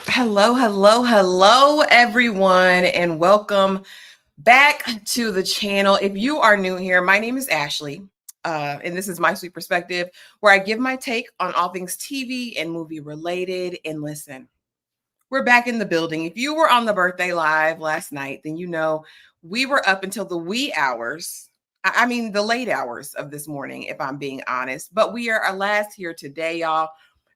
Hello, hello, hello, everyone, and welcome back to the channel. If you are new here, my name is Ashley, and this is My Sweet Perspective, where I give my take on all things TV and movie related. And listen, we're back in the building. If you were on the birthday live last night, then you know we were up until the wee hours. I mean, the late hours of this morning, if I'm being honest. But we are last here today, y'all,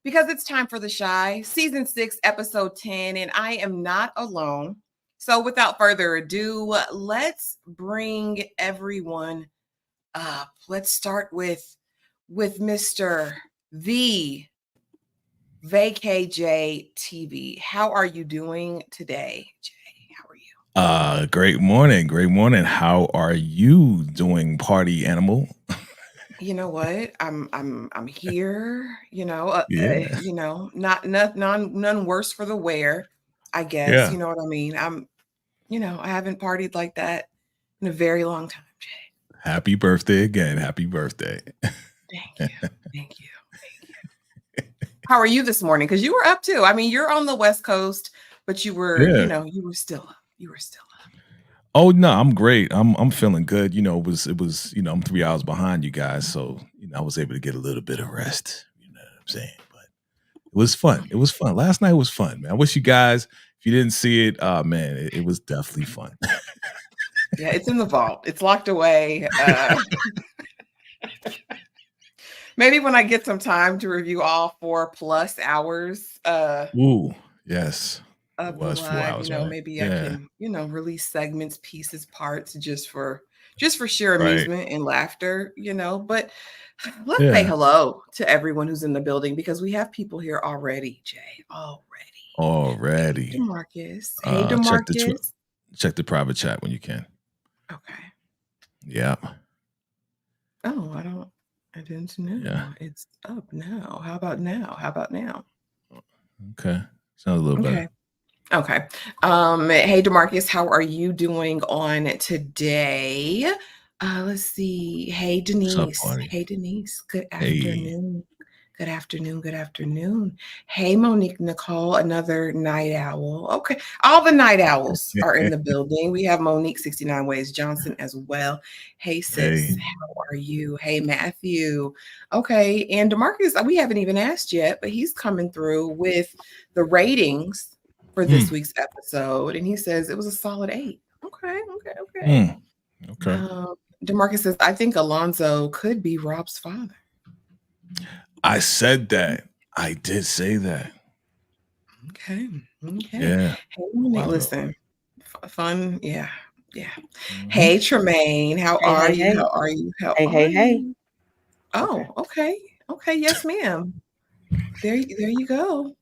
because it's time for The Shy, season 6, episode 10, and I am not alone. So without further ado, let's bring everyone up. Let's start with Mr. The VKJ TV. How are you doing today, Jay? How are you? Great morning. Great morning. How are you doing, party animal? You know what? I'm here. Yeah. Not none worse for the wear, I guess. Yeah. You know what I mean? I haven't partied like that in a very long time, Jay. Happy birthday again. Happy birthday. Thank you, thank you, thank you. How are you this morning? Because you were up too. I mean, you're on the West Coast, but Yeah. you were still up. You were still up. Oh no, I'm great. I'm feeling good. It was, I'm 3 hours behind you guys. So, I was able to get a little bit of rest. You know what I'm saying? But it was fun. It was fun. Last night was fun, man. I wish you guys, if you didn't see it, man, it was definitely fun. Yeah, it's in the vault. It's locked away. Maybe when I get some time to review all 4+ hours Ooh, yes. It of the was four live, hours, right? maybe I Yeah. can, release segments, pieces, parts just for sheer Right. amusement and laughter. But let's say Yeah. hello to everyone who's in the building because we have people here already, Jay. Already. Hey, Already. DeMarcus. Hey, Check DeMarcus. check the private chat when you can. Okay. Yeah. Oh, I didn't Yeah. know. It's up now. How about now? How about now? Okay. Sounds a little better. Okay. Okay. Hey Demarcus, how are you doing on today? Let's see. Hey What's up, Denise. party? Hey Denise. Good Hey. afternoon. Good afternoon. Good afternoon. Hey Monique Nicole, another night owl. Okay. All the night owls are in the building. We have Monique 69 Ways Johnson as well. Hey sis, Hey. how are you? Hey Matthew. Okay. And Demarcus, we haven't even asked yet, but he's coming through with the ratings for this Hmm. week's episode, and he says it was a solid 8. Okay, okay, okay. Hmm. Okay. Um, Demarcus says, I think Alonzo could be Rob's father. I said that. I did say that. Okay, okay. Yeah. Hey, A Monique, while ago. listen, fun, yeah, yeah. Hmm. Hey, Tremaine, how Hey, are hey, you? hey. How are you? How Hey, are hey, hey. you? Okay. Oh, okay, okay. Yes, ma'am. There you go.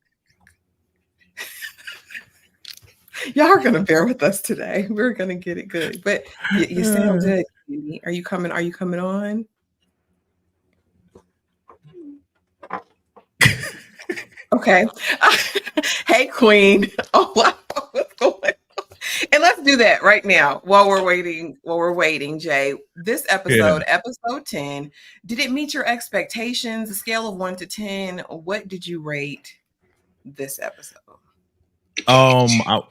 Y'all are gonna bear with us today. We're gonna get it good, but you sound good. Cutie. Are you coming? Are you coming on? Okay. Hey, Queen. Oh, wow. What's going on? And let's do that right now while we're waiting. While we're waiting, Jay. This Yeah. episode 10, did it meet your expectations? A scale of 1 to 10. What did you rate this episode? Um. I.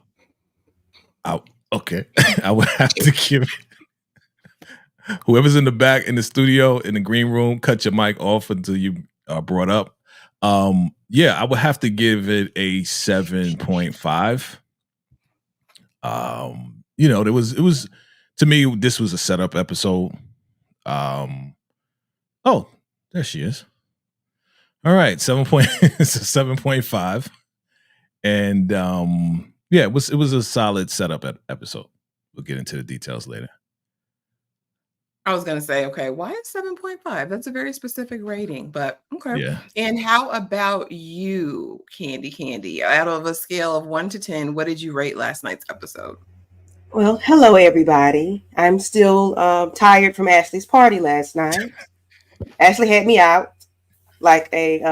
I okay. I would have to give whoever's in the back in the studio in the green room. Cut your mic off until you are brought up. Yeah, I would have to give it a 7.5. It was to me, this was a setup episode. Um, oh, there she is. All right, 7.5. And yeah, it was a solid setup episode. We'll get into the details later. I was gonna say, okay, why is 7.5? That's a very specific rating, but okay. Yeah. And how about you, Candy? Out of a scale of 1 to 10, what did you rate last night's episode? Well, hello, everybody. I'm still tired from Ashley's party last night. Ashley had me out like a.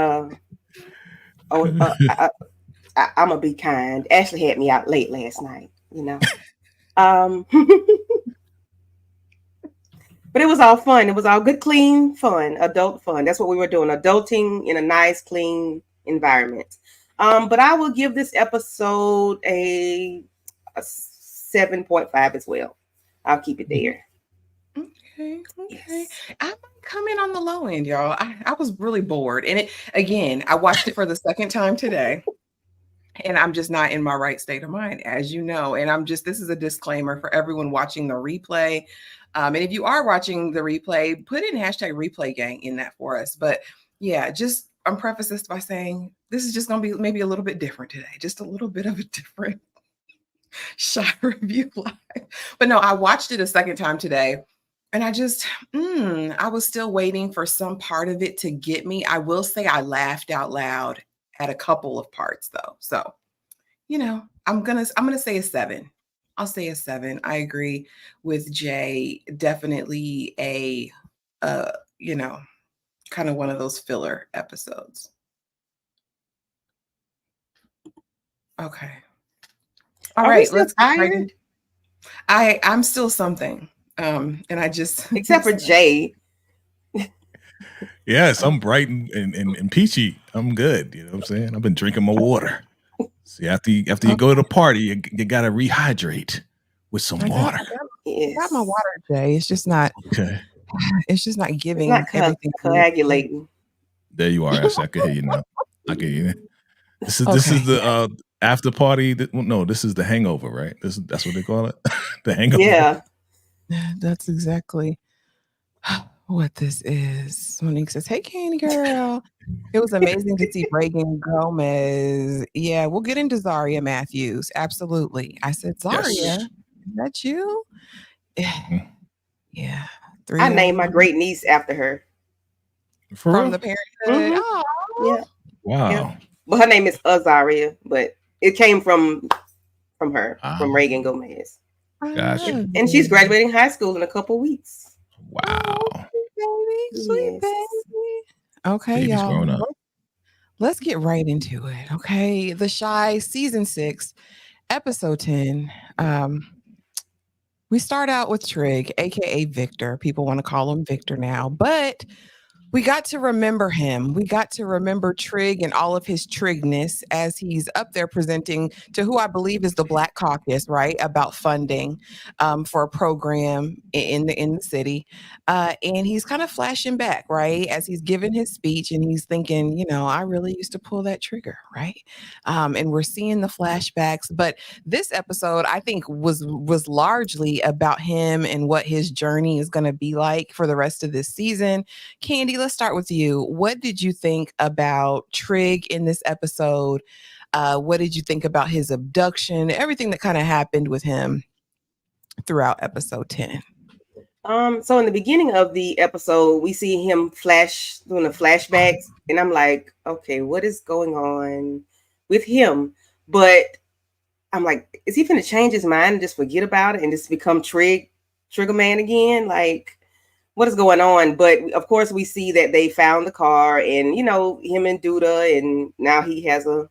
Oh, I'm gonna be kind. Ashley had me out late last night. But it was all fun. It was all good, clean fun, adult fun. That's what we were doing. Adulting in a nice, clean environment. But I will give this episode a 7.5 as well. I'll keep it there. Okay. Yes. I might come in on the low end, y'all. I was really bored. And I watched it for the second time today. And I'm just not in my right state of mind, as you know. And this is a disclaimer for everyone watching the replay. And if you are watching the replay, put in hashtag replay gang in that for us. But yeah, I'm preface this by saying this is just going to be maybe a little bit different today, just a little bit of a different Shy Review Live. But no, I watched it a second time today. And I was still waiting for some part of it to get me. I will say I laughed out loud at a couple of parts though. So, I'm going to say a 7. I'll say a 7. I agree with Jay. Definitely a kind of one of those filler episodes. Okay. All right, let's get right in. I'm still something. And I just except for Jay. Yes, I'm bright and peachy. I'm good. You know what I'm saying? I've been drinking my water. See, after you go to the party, you gotta rehydrate with some water. I got my water, Jay. It's just not okay. It's just not giving everything coagulating. There you are, Ashley. I can hear you now. I can hear you. This is the after party. No, this is the hangover, right? That's what they call it. The hangover. Yeah. That's exactly what this is. Monique says, "Hey, Candy Girl." It was amazing to see Reagan Gomez. Yeah, we'll get into Zaria Matthews. Absolutely. I said, Zaria, Yes. is that you? Yeah. I named my great niece after her. From the Parenthood. Mm-hmm. Yeah. Wow. Yeah. Well, her name is Azaria, but it came from her, from Reagan Gomez. Gotcha. And she's graduating high school in a couple weeks. Wow. Sweet baby. Okay, Baby's y'all. growing up. Let's get right into it. Okay. The Shy season 6, episode 10. We start out with Trig, aka Victor. People want to call him Victor now, but we got to remember him. We got to remember Trig and all of his Trigness as he's up there presenting to who I believe is the Black Caucus, right? About funding for a program in the city. And he's kind of flashing back, right? As he's giving his speech and he's thinking, I really used to pull that trigger, right? And we're seeing the flashbacks. But this episode, I think, was largely about him and what his journey is going to be like for the rest of this season. Candy, let's start with you. What did you think about Trig in this episode? What did you think about his abduction? Everything that kind of happened with him throughout episode 10. So in the beginning of the episode, we see him doing the flashbacks, and I'm like, okay, what is going on with him? But I'm like, is he finna change his mind and just forget about it and just become Trigger Man again? Like, what is going on? But of course, we see that they found the car, and him and Duda, and now he has a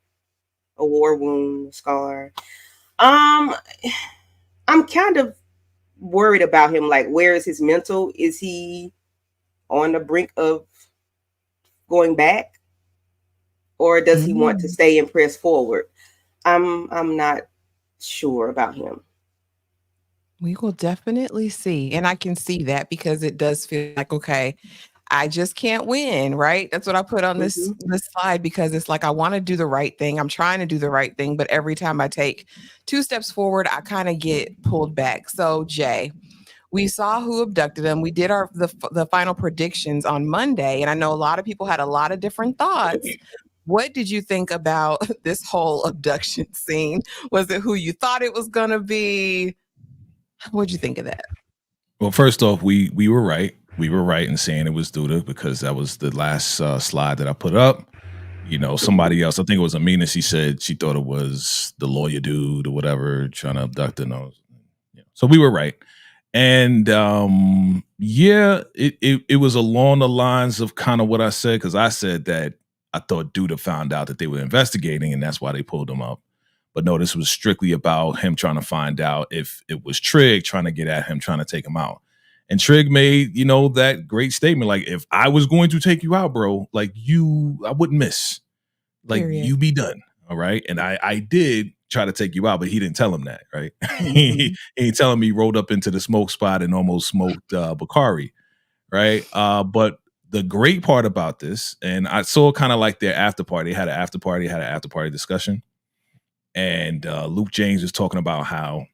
war wound scar. I'm kind of worried about him. Like, where is his mental? Is he on the brink of going back, or does he want to stay and press forward? I'm not sure about him. We will definitely see. And I can see that because it does feel like, okay, I just can't win, right? That's what I put on this slide, because it's like, I want to do the right thing. I'm trying to do the right thing. But every time I take 2 steps forward, I kind of get pulled back. So Jay, we saw who abducted him. We did the final predictions on Monday. And I know a lot of people had a lot of different thoughts. What did you think about this whole abduction scene? Was it who you thought it was going to be? What'd you think of that? Well, first off, we were right. We were right in saying it was Duda, because that was the last slide that I put up. Somebody else, I think it was Amina, she said she thought it was the lawyer dude or whatever trying to abduct her. So we were right. And it was along the lines of kind of what I said, because I said that I thought Duda found out that they were investigating and that's why they pulled him up. But no, this was strictly about him trying to find out if it was Trig trying to get at him, trying to take him out. And Trig made, that great statement. Like, if I was going to take you out, bro, like I wouldn't miss. Like, Period. You be done. All right. And I did try to take you out, but he didn't tell him that, right? He ain't telling me he rolled up into the smoke spot and almost smoked Bakari, right? But the great part about this, and I saw kind of like their after party, had an after party discussion. And Luke James was talking about how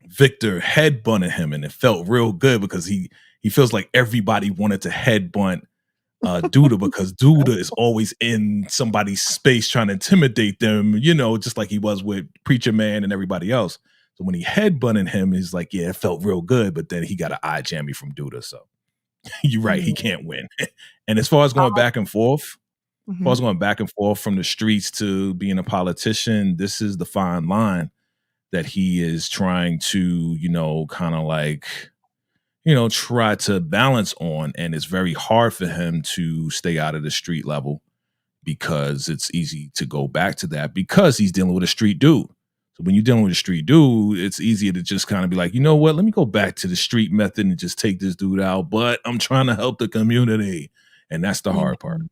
Victor headbutted him, and it felt real good because he feels like everybody wanted to headbutt Douda because Douda is always in somebody's space trying to intimidate them, you know, just like he was with Preacher Man and everybody else. So when he headbutted him, he's like, yeah, it felt real good, but then he got an eye jammy from Douda. So you're right, he can't win. And as far as going back and forth, as far as going back and forth from the streets to being a politician, this is the fine line that he is trying to, you know, kind of like, you know, try to balance on. And it's very hard for him to stay out of the street level because it's easy to go back to that because he's dealing with a street dude. So when you're dealing with a street dude, it's easier to just kind of be like, you know what, let me go back to the street method and just take this dude out. But I'm trying to help the community. And that's the hard part.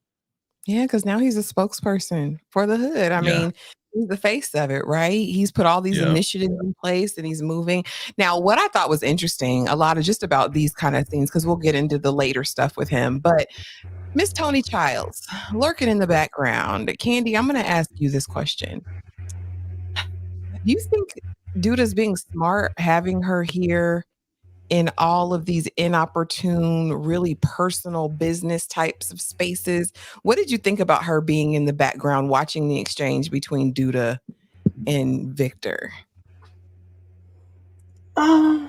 Yeah, because now he's a spokesperson for the hood. I mean, he's the face of it, right? He's put all these initiatives in place and he's moving. Now, what I thought was interesting, a lot of just about these kind of things, because we'll get into the later stuff with him, but Miss Toni Childs lurking in the background. Candy, I'm going to ask you this question. Do you think Douda's being smart having her here in all of these inopportune, really personal business types of spaces? What did you think about her being in the background, watching the exchange between Douda and Victor? I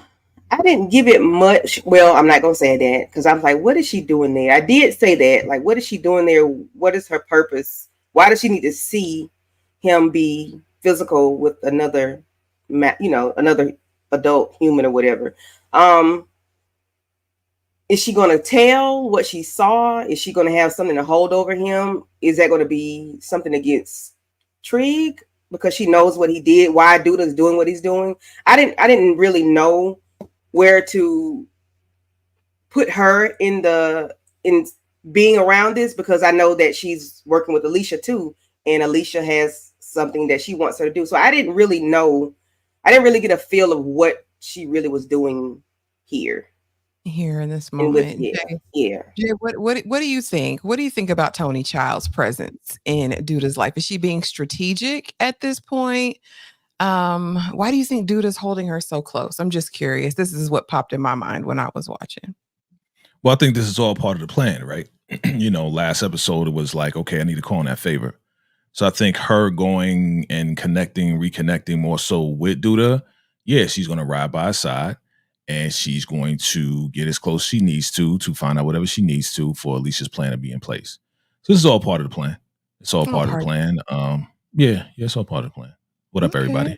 didn't give it much. Well, I'm not going to say that because I was like, what is she doing there? I did say that. Like, what is she doing there? What is her purpose? Why does she need to see him be physical with another, you know, another adult human or whatever? Is she going to tell what she saw? Is she going to have something to hold over him? Is that going to be something against Trig because she knows what he did? Why Douda's doing what he's doing? I didn't really know where to put her in being around this because I know that she's working with Alicia too, and Alicia has something that she wants her to do. So I didn't really know. I didn't really get a feel of what she really was doing here in this moment. Jay, what do you think? What do you think about Toni Childs' presence in Douda's life? Is she being strategic at this point? Why do you think Douda's holding her so close? I'm just curious. This is what popped in my mind when I was watching. Well, I think this is all part of the plan, right? You know, last episode it was like, okay, I need to call in that favor. So I think her going and reconnecting more so with Douda, yeah, she's going to ride by his side and she's going to get as close as she needs to find out whatever she needs to for Alicia's plan to be in place. So this is all part of the plan. It's all part of the plan. It's all part of the plan. What up, everybody?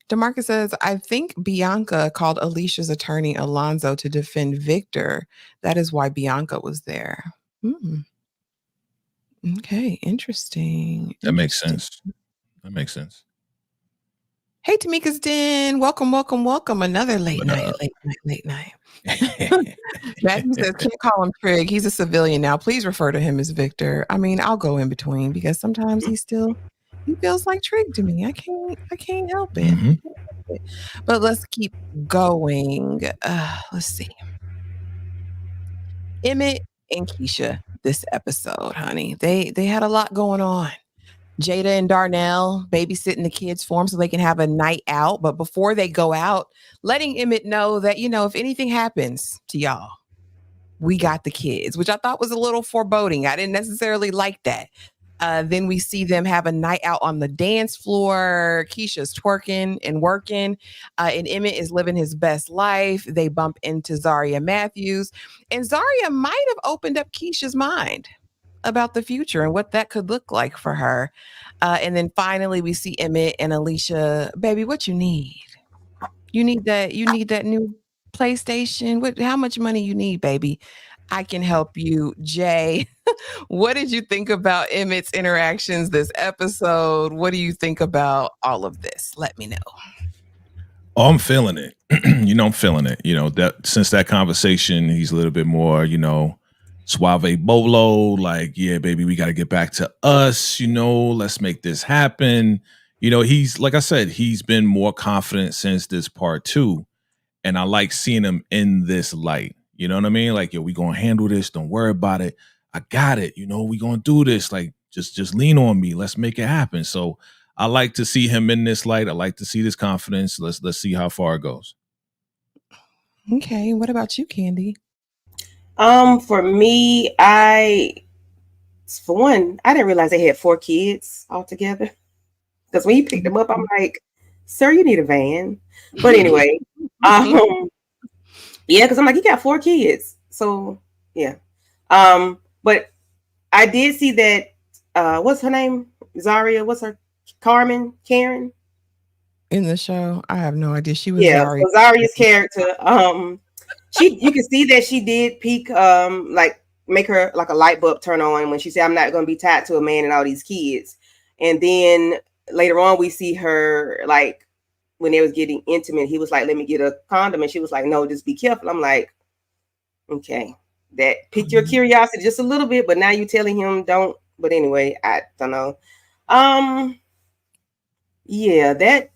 DeMarcus says, I think Bianca called Alicia's attorney Alonzo to defend Victor. That is why Bianca was there. Okay, interesting. That makes sense. Hey, Tamika's Den. Welcome. Another late night. Matthew says, can't call him Trig. He's a civilian now. Please refer to him as Victor. I mean, I'll go in between because sometimes he feels like Trig to me. I can't help it. Mm-hmm. But let's keep going. Let's see. Emmett and Keisha this episode, honey. They had a lot going on. Jada and Darnell babysitting the kids for them so they can have a night out. But before they go out, letting Emmett know that, you know, if anything happens to y'all, we got the kids, which I thought was a little foreboding. I didn't necessarily like that. Then we see them have a night out on the dance floor. Keisha's twerking and working, and Emmett is living his best life. They bump into Zaria Matthews, and Zaria might have opened up Keisha's mind about the future and what that could look like for her. And then finally, we see Emmett and Alicia. Baby, what you need? You need that new PlayStation. How much money you need, baby? I can help you. Jay, what did you think about Emmett's interactions this episode? What do you think about all of this? Let me know. Oh, I'm feeling it. I'm feeling it. You know, that since that conversation, he's a little bit more, Suave Bolo, like, yeah, baby, we got to get back to us, let's make this happen. He's, like I said, he's been more confident since this part 2. And I like seeing him in this light. You know what I mean? Like, yo, we gonna handle this. Don't worry about it. I got it. We gonna do this. Like, just lean on me. Let's make it happen. So I like to see him in this light. I like to see this confidence. Let's see how far it goes. Okay. What about you, Candy? For me, for one, I didn't realize they had 4 kids altogether. Because when he picked them up, I'm like, sir, you need a van. But anyway, yeah, because I'm like, you got 4 kids. So yeah. But I did see that what's her name? Zaria, what's her Karen? In the show? I have no idea. She was Zaria. So Zaria's character, you can see that she did peak like make her like a light bulb turn on when she said, I'm not gonna be tied to a man and all these kids. And then later on we see her like when they was getting intimate, he was like, let me get a condom. And she was like, no, just be careful. I'm like, okay, that piqued your curiosity just a little bit, but now you're telling him don't. But anyway, I don't know. Yeah, that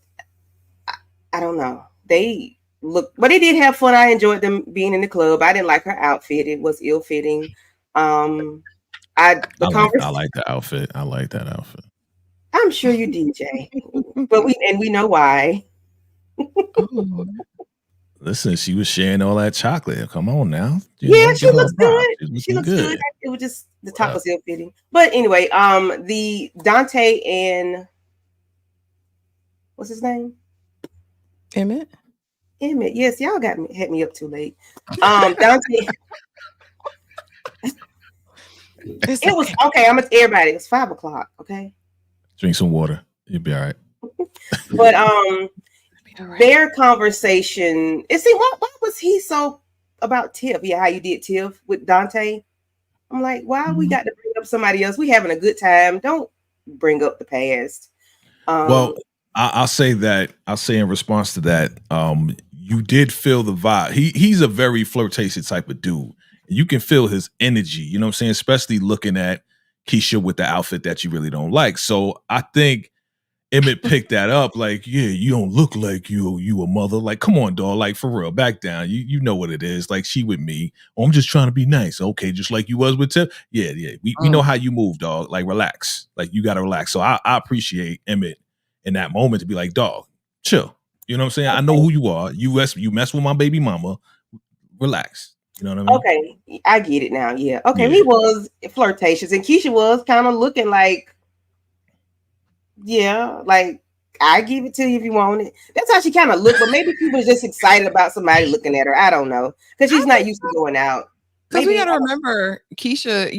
I don't know. They look, but they did have fun. I enjoyed them being in the club. I didn't like her outfit. It was ill-fitting. I like the outfit. I like that outfit. I'm sure you did, Jay. But we know why. Listen, she was sharing all that chocolate. Come on now. She looks good. She looks good. It was just the top was ill-fitting. But anyway, the Dante and what's his name? Emmett. Yes, y'all had me up too late. Dante. It was okay. I'm gonna tell everybody. It was 5:00. Okay. Drink some water. You'll be all right. But their conversation. It seemed why was he so about Tiff? Yeah, how you did Tiff with Dante. I'm like, why we got to bring up somebody else? We having a good time. Don't bring up the past. Well, I'll say in response to that, you did feel the vibe. He's a very flirtatious type of dude. You can feel his energy, you know what I'm saying? Especially looking at Keisha with the outfit that you really don't like. So I think Emmett picked that up. Like, yeah, you don't look like you a mother. Like, come on, dog. Like, for real, back down. You know what it is. Like, she with me. Oh, I'm just trying to be nice. Okay, just like you was with Tiff. Yeah. We know how you move, dog. Like, relax. Like, you got to relax. So I appreciate Emmett in that moment to be like, dog, chill. You know what I'm saying? Okay. I know who you are. You mess with my baby mama. Relax. You know what I mean? Okay, I get it now. Yeah. Okay, he was flirtatious, and Keisha was kind of looking like, yeah, like I give it to you if you want it. That's how she kind of looked, but maybe she was just excited about somebody looking at her. I don't know, because she's not used to going out. Because we got to remember, Keisha,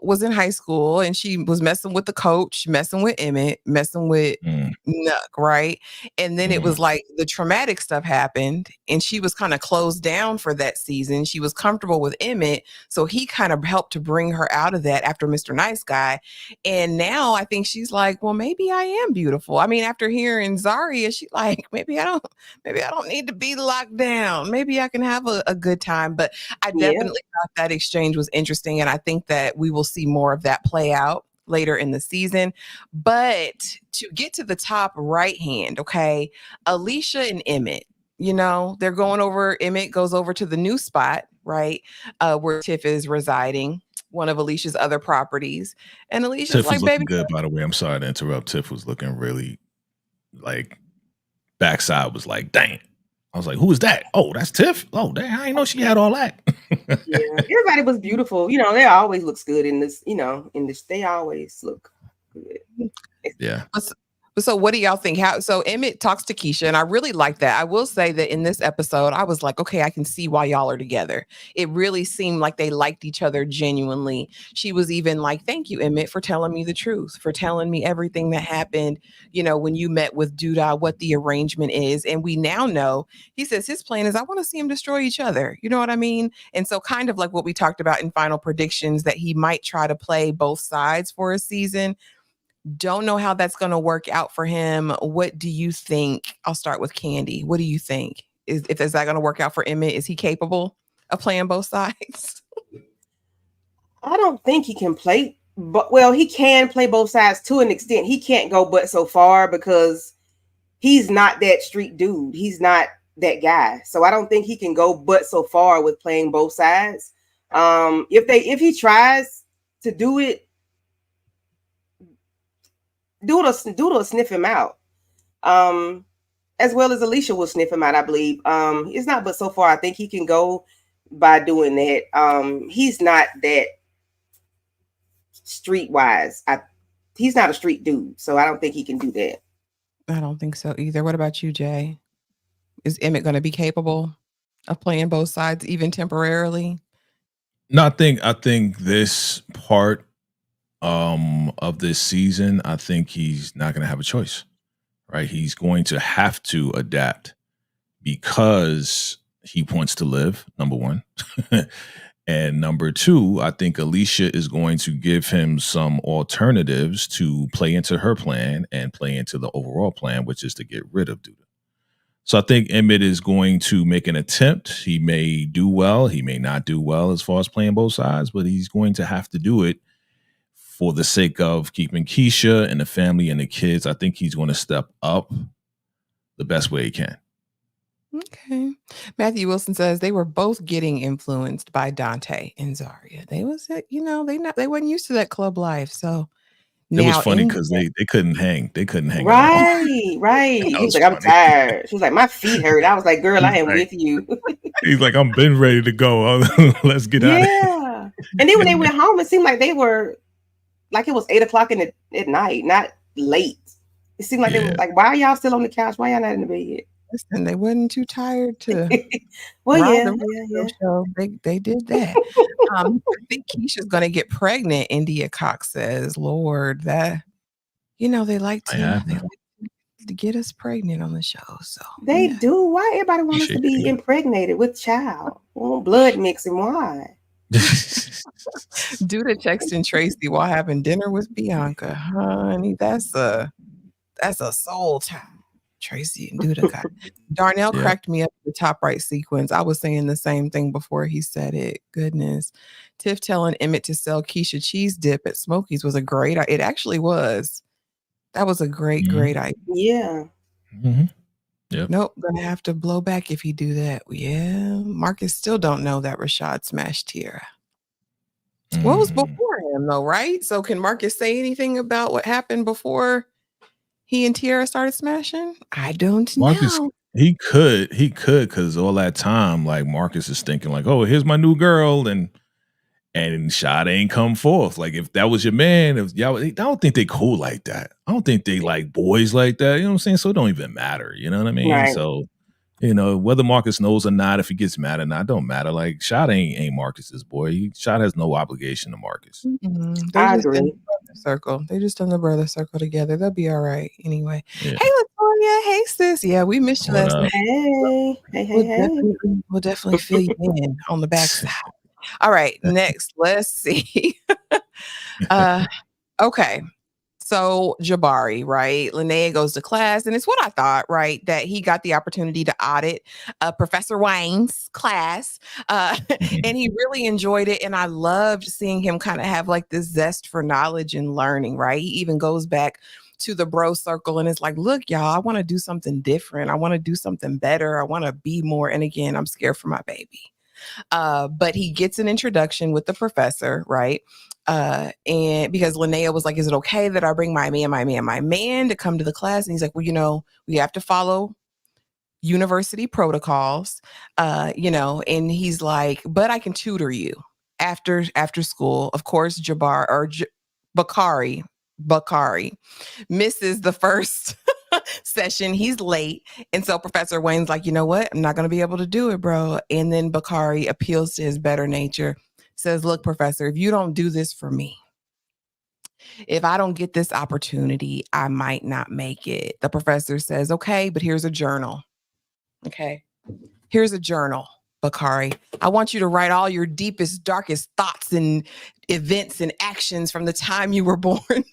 was in high school and she was messing with the coach, messing with Emmett, messing with Nuck, right? And then it was like the traumatic stuff happened and she was kind of closed down for that season. She was comfortable with Emmett. So he kind of helped to bring her out of that after Mr. Nice Guy. And now I think she's like, well, maybe I am beautiful. I mean, after hearing Zaria, she's like, maybe I don't need to be locked down. Maybe I can have a good time. But I definitely thought that exchange was interesting. And I think that we will see more of that play out later in the season. But to get to the top right hand, okay, Alicia and Emmett, they're going over, Emmett goes over to the new spot, right? Where Tiff is residing, one of Alicia's other properties. And Alicia's Tiff like, was looking good, by the way. I'm sorry to interrupt. Tiff was looking really like backside was like, dang. I was like, who is that? Oh, that's Tiff. Oh, dang, I didn't know she had all that. Yeah, everybody was beautiful. They always looks good in this, they always look good. Yeah. So what do y'all think? So Emmett talks to Keisha, and I really like that. I will say that in this episode, I was like, okay, I can see why y'all are together. It really seemed like they liked each other genuinely. She was even like, thank you, Emmett, for telling me the truth, for telling me everything that happened, when you met with Douda, what the arrangement is. And we now know, he says his plan is I want to see him destroy each other. You know what I mean? And so kind of like what we talked about in Final Predictions, that he might try to play both sides for a season. Don't know how that's going to work out for him. What do you think? I'll start with Candy. What do you think? Is that going to work out for Emmett? Is he capable of playing both sides? I don't think he can play, but well, he can play both sides to an extent. He can't go but so far because he's not that street dude. He's not that guy. So I don't think he can go but so far with playing both sides. If he tries to do it, Doodle will sniff him out. As well as Alicia will sniff him out, I believe. It's not but so far. I think he can go by doing that. He's not that streetwise. He's not a street dude, so I don't think he can do that. I don't think so either. What about you, Jay? Is Emmett going to be capable of playing both sides, even temporarily? No, I think this part of this season, I think he's not going to have a choice, right? He's going to have to adapt because he wants to live, number one. And number two, I think Alicia is going to give him some alternatives to play into her plan and play into the overall plan, which is to get rid of Duda. So I think Emmett is going to make an attempt. He may do well. He may not do well as far as playing both sides, but he's going to have to do it for the sake of keeping Keisha and the family and the kids. I think he's going to step up the best way he can. Okay. Matthew Wilson says they were both getting influenced by Dante and Zaria. They was, they weren't used to that club life. So it was funny because they couldn't hang. They couldn't hang. Right. He was like, I'm tired. She was like, my feet hurt. I was like, girl, I am with you. He's like, I'm been ready to go. Let's get out of here. Yeah. And then when they went home, it seemed like they were like it was 8:00 at night, not late. It seemed like they were like, why are y'all still on the couch? Why y'all not in the bed? Listen, they wasn't too tired to. Well, show. They did that. I think Keisha's going to get pregnant. India Cox says, "Lord, that they like to get us pregnant on the show." So they do. Why everybody wants us to be impregnated with child? Well, blood mixing. Why? Duda texting Tracy while having dinner with Bianca. Honey, that's a soul time. Tracy and Duda got Darnell cracked me up the top right sequence. I was saying the same thing before he said it. Goodness. Tiff telling Emmett to sell Keisha cheese dip at Smokies was a great idea. It actually was. That was a great idea. Yeah. Mm-hmm. Yep. Nope. Gonna have to blow back if he do that. Yeah. Marcus still don't know that Rashad smashed Tiara. What was before him though, right? So can Marcus say anything about what happened before he and Tiara started smashing? I don't know. He could, because all that time, like Marcus is thinking, like, "Oh, here's my new girl," and Shad ain't come forth. Like, if that was your man, I don't think they cool like that. I don't think they like boys like that. You know what I'm saying? So it don't even matter. You know what I mean? Right. So, whether Marcus knows or not, if he gets mad or not, don't matter. Like, Shad ain't Marcus's boy. Shad has no obligation to Marcus. Mm-hmm. I agree. Circle. They just in the brother circle together. They'll be all right anyway. Yeah. Hey, Latoya. Hey, sis. Yeah, we missed you last night. Hey. We'll definitely fill you in on the backside. All right, next, let's see. Okay. So Jabari, right? Linnea goes to class, and it's what I thought, right? That he got the opportunity to audit Professor Wayne's class, and he really enjoyed it. And I loved seeing him kind of have like this zest for knowledge and learning, right? He even goes back to the bro circle and it's like, look, y'all, I want to do something different. I want to do something better. I want to be more. And again, I'm scared for my baby. But he gets an introduction with the professor, right? And because Linnea was like, is it okay that I bring my man to come to the class? And he's like, well, we have to follow university protocols, and he's like, but I can tutor you after school. Of course, Bakari misses the first session. He's late. And so Professor Wayne's like, you know what? I'm not going to be able to do it, bro. And then Bakari appeals to his better nature, says, look, professor, if you don't do this for me, if I don't get this opportunity, I might not make it. The professor says, okay, but here's a journal. Okay. Here's a journal, Bakari. I want you to write all your deepest, darkest thoughts and events and actions from the time you were born.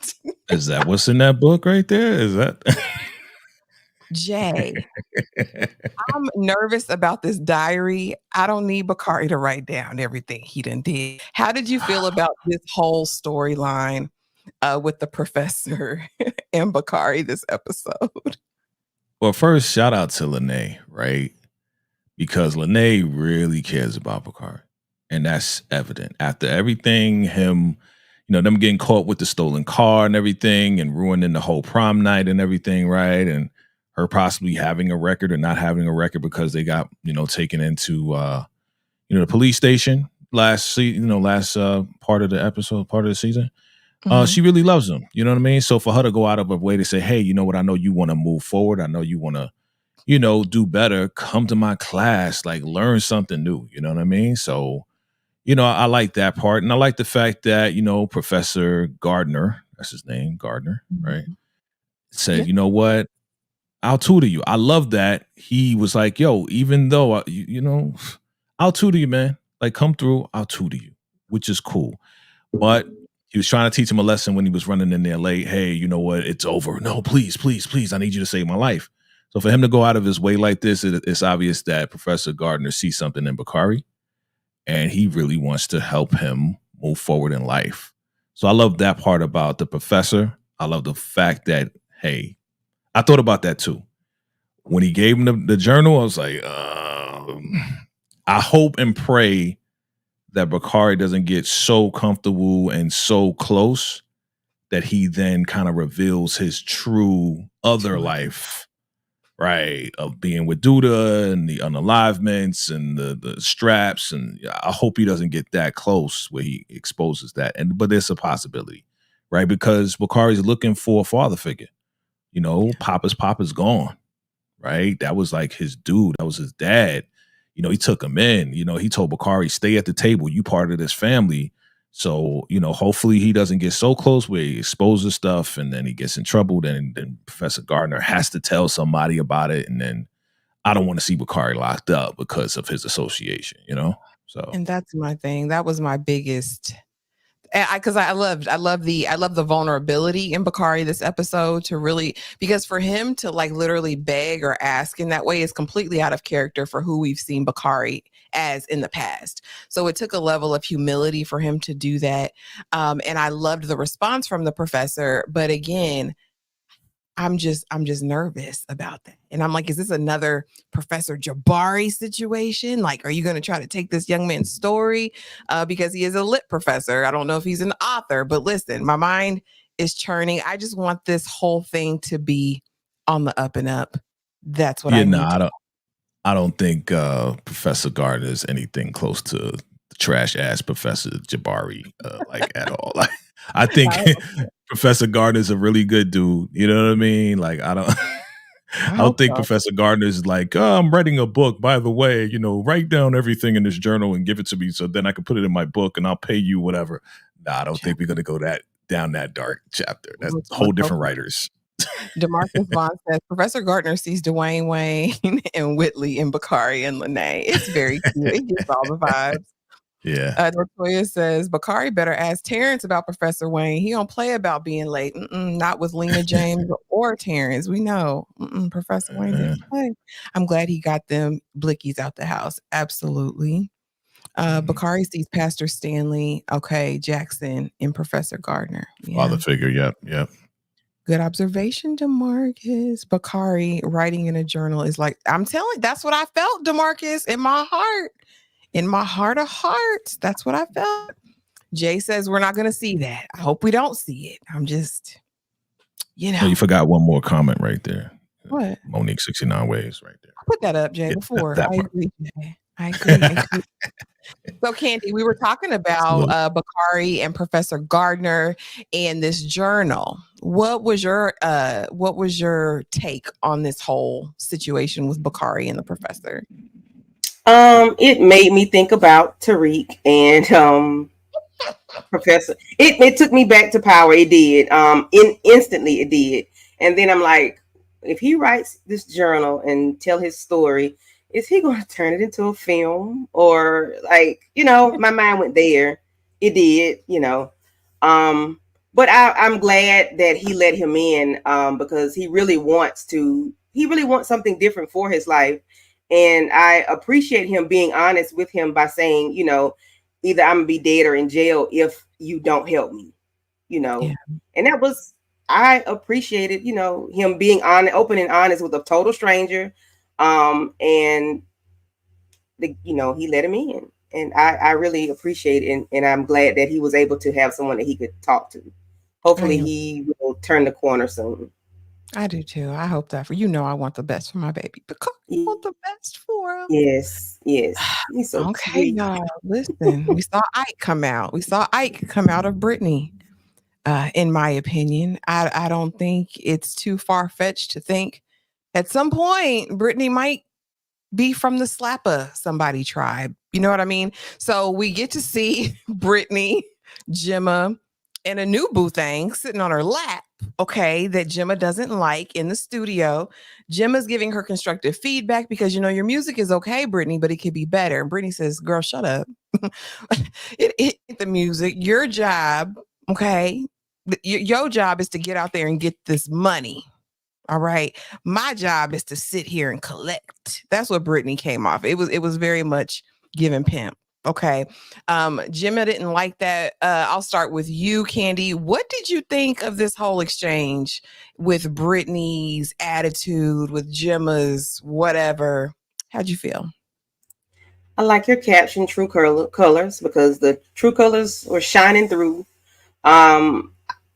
Is that what's in that book right there? Is that? Jay, I'm nervous about this diary. I don't need Bakari to write down everything he done did. How did you feel about this whole storyline with the professor and Bakari this episode? Well, first, shout out to Lene, right? Because Lene really cares about Picard. And that's evident. After everything, them getting caught with the stolen car and everything and ruining the whole prom night and everything, right? And her possibly having a record or not having a record because they got, taken into the police station last part of the episode, part of the season. She really loves him. You know what I mean? So for her to go out of her way to say, hey, you know what? I know you want to move forward. I know you want to, do better. Come to my class, like learn something new. You know what I mean? So, I like that part. And I like the fact that, Professor Gardner, that's his name, Gardner, right? Said, Yeah. you know what? I'll tutor you. I love that. He was like, yo, even though, I'll tutor you, man. Like, come through, I'll tutor you, which is cool. But he was trying to teach him a lesson when he was running in there late. Hey, you know what? It's over. No, please, please, please. I need you to save my life. So for him to go out of his way like this, it's obvious that Professor Gardner sees something in Bakari, and he really wants to help him move forward in life. So I love that part about the professor. I love the fact that, hey, I thought about that too. When he gave him the journal, I was like, I hope and pray that Bakari doesn't get so comfortable and so close that he then kind of reveals his true other life, right? Of being with Duda and the unalivements and the straps. And I hope he doesn't get that close where he exposes that. But there's a possibility, right? Because Bakari's looking for a father figure. Papa's gone, right? That was like his dude. That was his dad. He took him in. He told Bakari, stay at the table. You part of this family. So, hopefully he doesn't get so close where he exposes stuff and then he gets in trouble. Then Professor Gardner has to tell somebody about it. And then I don't want to see Bakari locked up because of his association, So, and that's my thing. That was my biggest. Because I love the vulnerability in Bakari this episode to really, because for him to like literally beg or ask in that way is completely out of character for who we've seen Bakari as in the past. So it took a level of humility for him to do that. And I loved the response from the professor. But again, I'm just nervous about that. And I'm like, is this another Professor Jabari situation? Like, are you going to try to take this young man's story? Because he is a lit professor. I don't know if he's an author, but listen, my mind is churning. I just want this whole thing to be on the up and up. That's what I need. I don't think Professor Gardner is anything close to the trash ass Professor Jabari, like at all. Like, I think Professor Gardner's a really good dude. You know what I mean? Like, I don't think Professor Gardner's like, oh, I'm writing a book, by the way, write down everything in this journal and give it to me so then I can put it in my book and I'll pay you whatever. Nah, I don't think we're going to go down that dark chapter. That's whole different writers. DeMarcus Vaughn says Professor Gardner sees Dwayne Wayne and Whitley and Bakari and Lene. It's very cute. It gets all the vibes. Yeah. Latoya says Bakari better ask Terrence about Professor Wayne. He don't play about being late. Not with Lena James or Terrence. We know Professor Wayne didn't play. I'm glad he got them blickies out the house. Absolutely. Bakari sees Pastor Stanley. Okay, Jackson and Professor Gardner. Yeah. Father figure. Yep. Good observation, DeMarcus. Bakari writing in a journal is like, I'm telling, that's what I felt, DeMarcus, in my heart. In my heart of hearts, that's what I felt. Jay says we're not going to see that. I hope we don't see it. I'm just, Oh, you forgot one more comment right there. What? Monique 69 Ways right there. I put that up, Jay, before. I agree, Jay. I agree. So, Candy, we were talking about Bakari and Professor Gardner and this journal. What was your take on this whole situation with Bakari and the professor? It made me think about Tariq and Professor. It took me back to Power. It did. Instantly it did. And then I'm like, if he writes this journal and tell his story, is he going to turn it into a film? Or like, my mind went there. It did, But I'm glad that he let him in because he really wants to he really wants something different for his life. And I appreciate him being honest with him by saying, either I'm gonna be dead or in jail if you don't help me, Yeah. And I appreciated, him being open and honest with a total stranger. And he let him in. And I really appreciate it. And I'm glad that he was able to have someone that he could talk to. Hopefully he will turn the corner soon. I do too. I hope that I want the best for my baby because I want the best for him. Yes. He's so okay, sweet. y'all. Listen, we saw Ike come out. We saw Ike come out of Britney. In my opinion, I don't think it's too far-fetched to think at some point Britney might be from the slapper somebody tribe. You know what I mean? So we get to see Britney, Gemma, and a new boo thing sitting on her lap, okay, that Gemma doesn't like in the studio. Gemma's giving her constructive feedback because, your music is okay, Britney, but it could be better. And Britney says, girl, shut up. It ain't the music. Your job, okay, your job is to get out there and get this money. All right. My job is to sit here and collect. That's what Britney came off. It was very much giving pimp. Okay. Gemma didn't like that. I'll start with you, Candy. What did you think of this whole exchange with Britney's attitude, with Gemma's whatever? How'd you feel? I like your caption, true colors, because the true colors were shining through.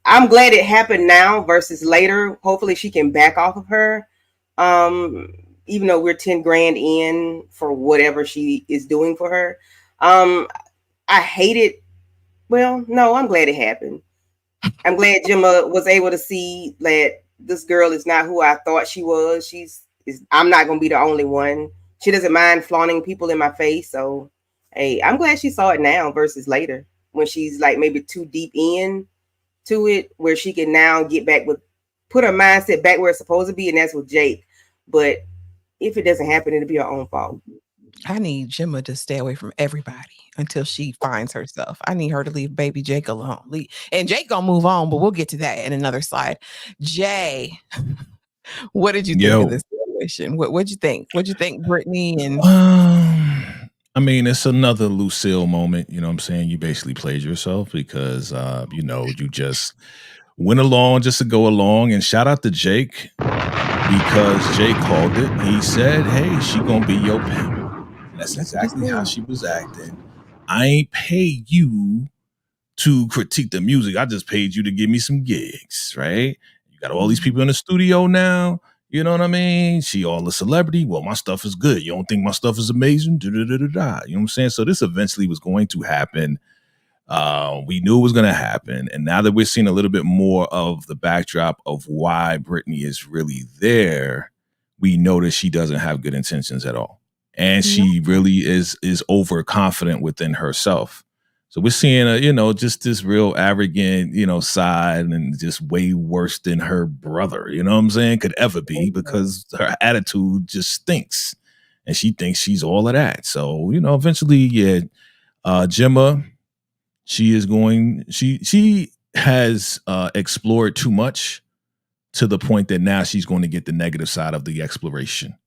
I'm glad it happened now versus later. Hopefully she can back off of her. Even though we're 10 grand in for whatever she is doing for her. I hate it. Well, no, I'm glad it happened. I'm glad Gemma was able to see that this girl is not who I thought she was. I'm not going to be the only one. She doesn't mind flaunting people in my face. So, hey, I'm glad she saw it now versus later when she's like maybe too deep in to it, where she can now put her mindset back where it's supposed to be, and that's with Jake. But if it doesn't happen, it'll be her own fault. I need Gemma to stay away from everybody until she finds herself. I need her to leave baby Jake alone. And Jake gonna move on, but we'll get to that in another slide. Jay, what did you think of this situation? What'd you think? What'd you think, Britney? And I mean, it's another Lucille moment. You know what I'm saying? You basically played yourself because, you just went along just to go along. And shout out to Jake because Jake called it. He said, hey, she going to be your pimp. And that's exactly how she was acting. I ain't pay you to critique the music. I just paid you to give me some gigs, right? You got all these people in the studio now. You know what I mean? She all a celebrity. Well, my stuff is good. You don't think my stuff is amazing? You know what I'm saying? So this eventually was going to happen. We knew it was going to happen. And now that we're seeing a little bit more of the backdrop of why Britney is really there, we notice she doesn't have good intentions at all. And she really is overconfident within herself. So we're seeing just this real arrogant, side, and just way worse than her brother, you know what I'm saying, could ever be, because her attitude just stinks and she thinks she's all of that. So, eventually, Gemma, she has explored too much to the point that now she's going to get the negative side of the exploration.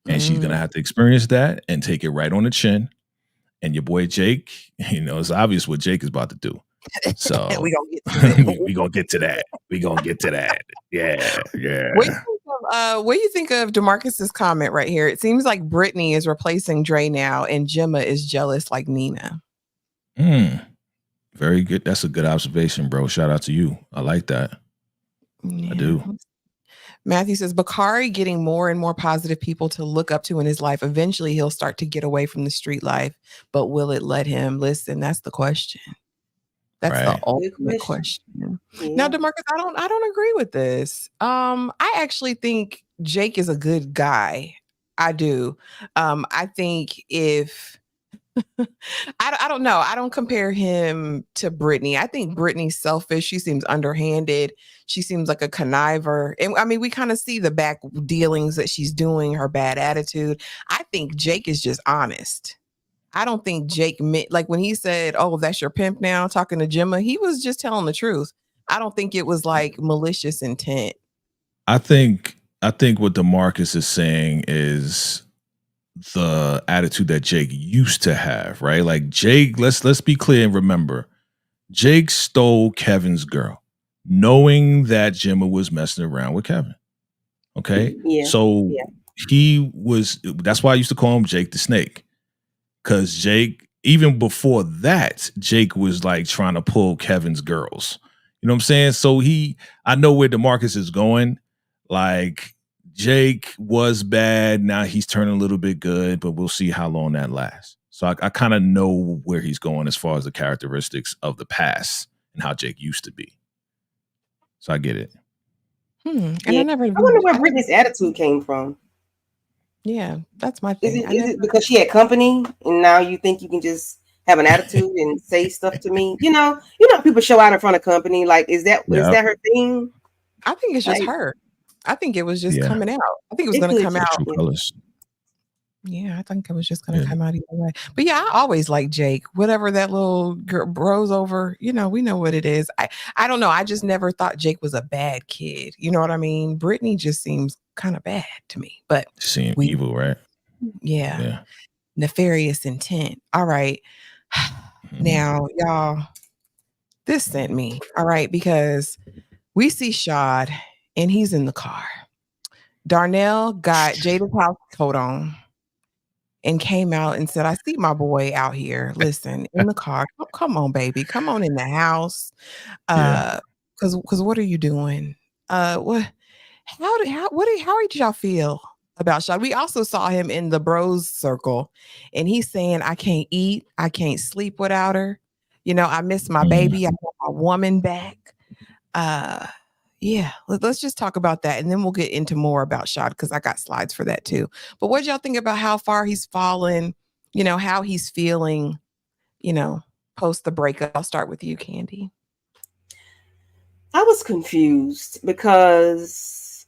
And she's going to have to experience that and take it right on the chin. And your boy Jake, it's obvious what Jake is about to do. So we gonna get to that. We gonna get to that. Yeah. What do you think of DeMarcus's comment right here? It seems like Britney is replacing Dre now, and Gemma is jealous like Nina. Very good. That's a good observation, bro. Shout out to you. I like that. Yeah. I do. Matthew says, Bakari getting more and more positive people to look up to in his life. Eventually, he'll start to get away from the street life, but will it let him? Listen, that's the question. That's the ultimate question. Yeah. Now, DeMarcus, I don't agree with this. I actually think Jake is a good guy. I do. I think if I don't know. I don't compare him to Britney. I think Britney's selfish. She seems underhanded. She seems like a conniver. And I mean, we kind of see the back dealings that she's doing, her bad attitude. I think Jake is just honest. I don't think Jake meant, like when he said, oh, that's your pimp now, talking to Gemma, he was just telling the truth. I don't think it was like malicious intent. I think I think what DeMarcus is saying is the attitude that Jake used to have, right? Like Jake, let's be clear and remember, Jake stole Kevin's girl, knowing that Jimma was messing around with Kevin. Okay. Yeah. So Yeah. that's why I used to call him Jake the Snake. Cause Jake, even before that, Jake was like trying to pull Kevin's girls. You know what I'm saying? So I know where DeMarcus is going. Like Jake was bad. Now he's turning a little bit good, but we'll see how long that lasts. So I kind of know where he's going as far as the characteristics of the past and how Jake used to be. So I get it. And Yeah. I never. I wonder where Brittany's attitude came from. Yeah, that's my Is thing. it because she had company and now you think you can just have an attitude and say stuff to me? You know, people show out in front of company. Like, is that her thing? I think it's just Like, her. I think it was just Yeah. coming out. I think it was It going to could come just- out. True colors. Yeah, I think it was just going to Yeah. come out either way. But yeah, I always like Jake. Whatever that little girl bros over, we know what it is. I don't know. I just never thought Jake was a bad kid. You know what I mean? Brittany just seems kind of bad to me. But Seem evil, right? yeah, nefarious intent. All right. Now, y'all, this sent me. All right, because we see Shad and he's in the car. Darnell got Jada's house coat on and came out and said, I see my boy out here. Listen, in the car. Come on, baby. Come on in the house. Cause what are you doing? How did y'all feel about Shad? We also saw him in the bros circle and he's saying, I can't eat, I can't sleep without her. I miss my baby. I want my woman back. Yeah, let's just talk about that and then we'll get into more about Shad because I got slides for that too. But what did y'all think about how far he's fallen, how he's feeling, post the breakup? I'll start with you, Candy. I was confused because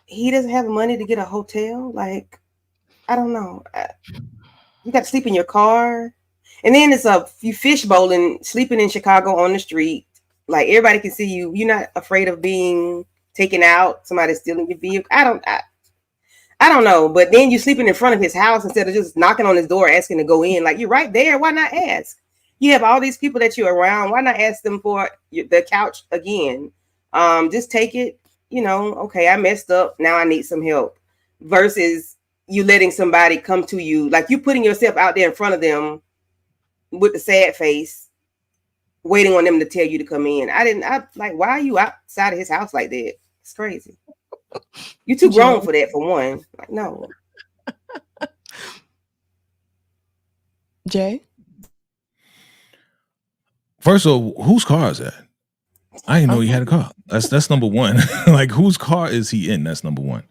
he doesn't have money to get a hotel. Like, I don't know. You got to sleep in your car. And then it's you fishbowling, sleeping in Chicago on the street. Like, everybody can see you. You're not afraid of being taken out. Somebody stealing your vehicle. I don't know. But then you're sleeping in front of his house instead of just knocking on his door asking to go in. Like, you're right there. Why not ask? You have all these people that you're around. Why not ask them for the couch again? Just take it. Okay, I messed up. Now I need some help. Versus you letting somebody come to you. Like, you putting yourself out there in front of them with the sad face, waiting on them to tell you to come in. Why are you outside of his house like that? It's crazy. You're too grown for that, for one. Like, no. Jay? First of all, whose car is that? I didn't know he had a car. That's number one. Like, whose car is he in? That's number one.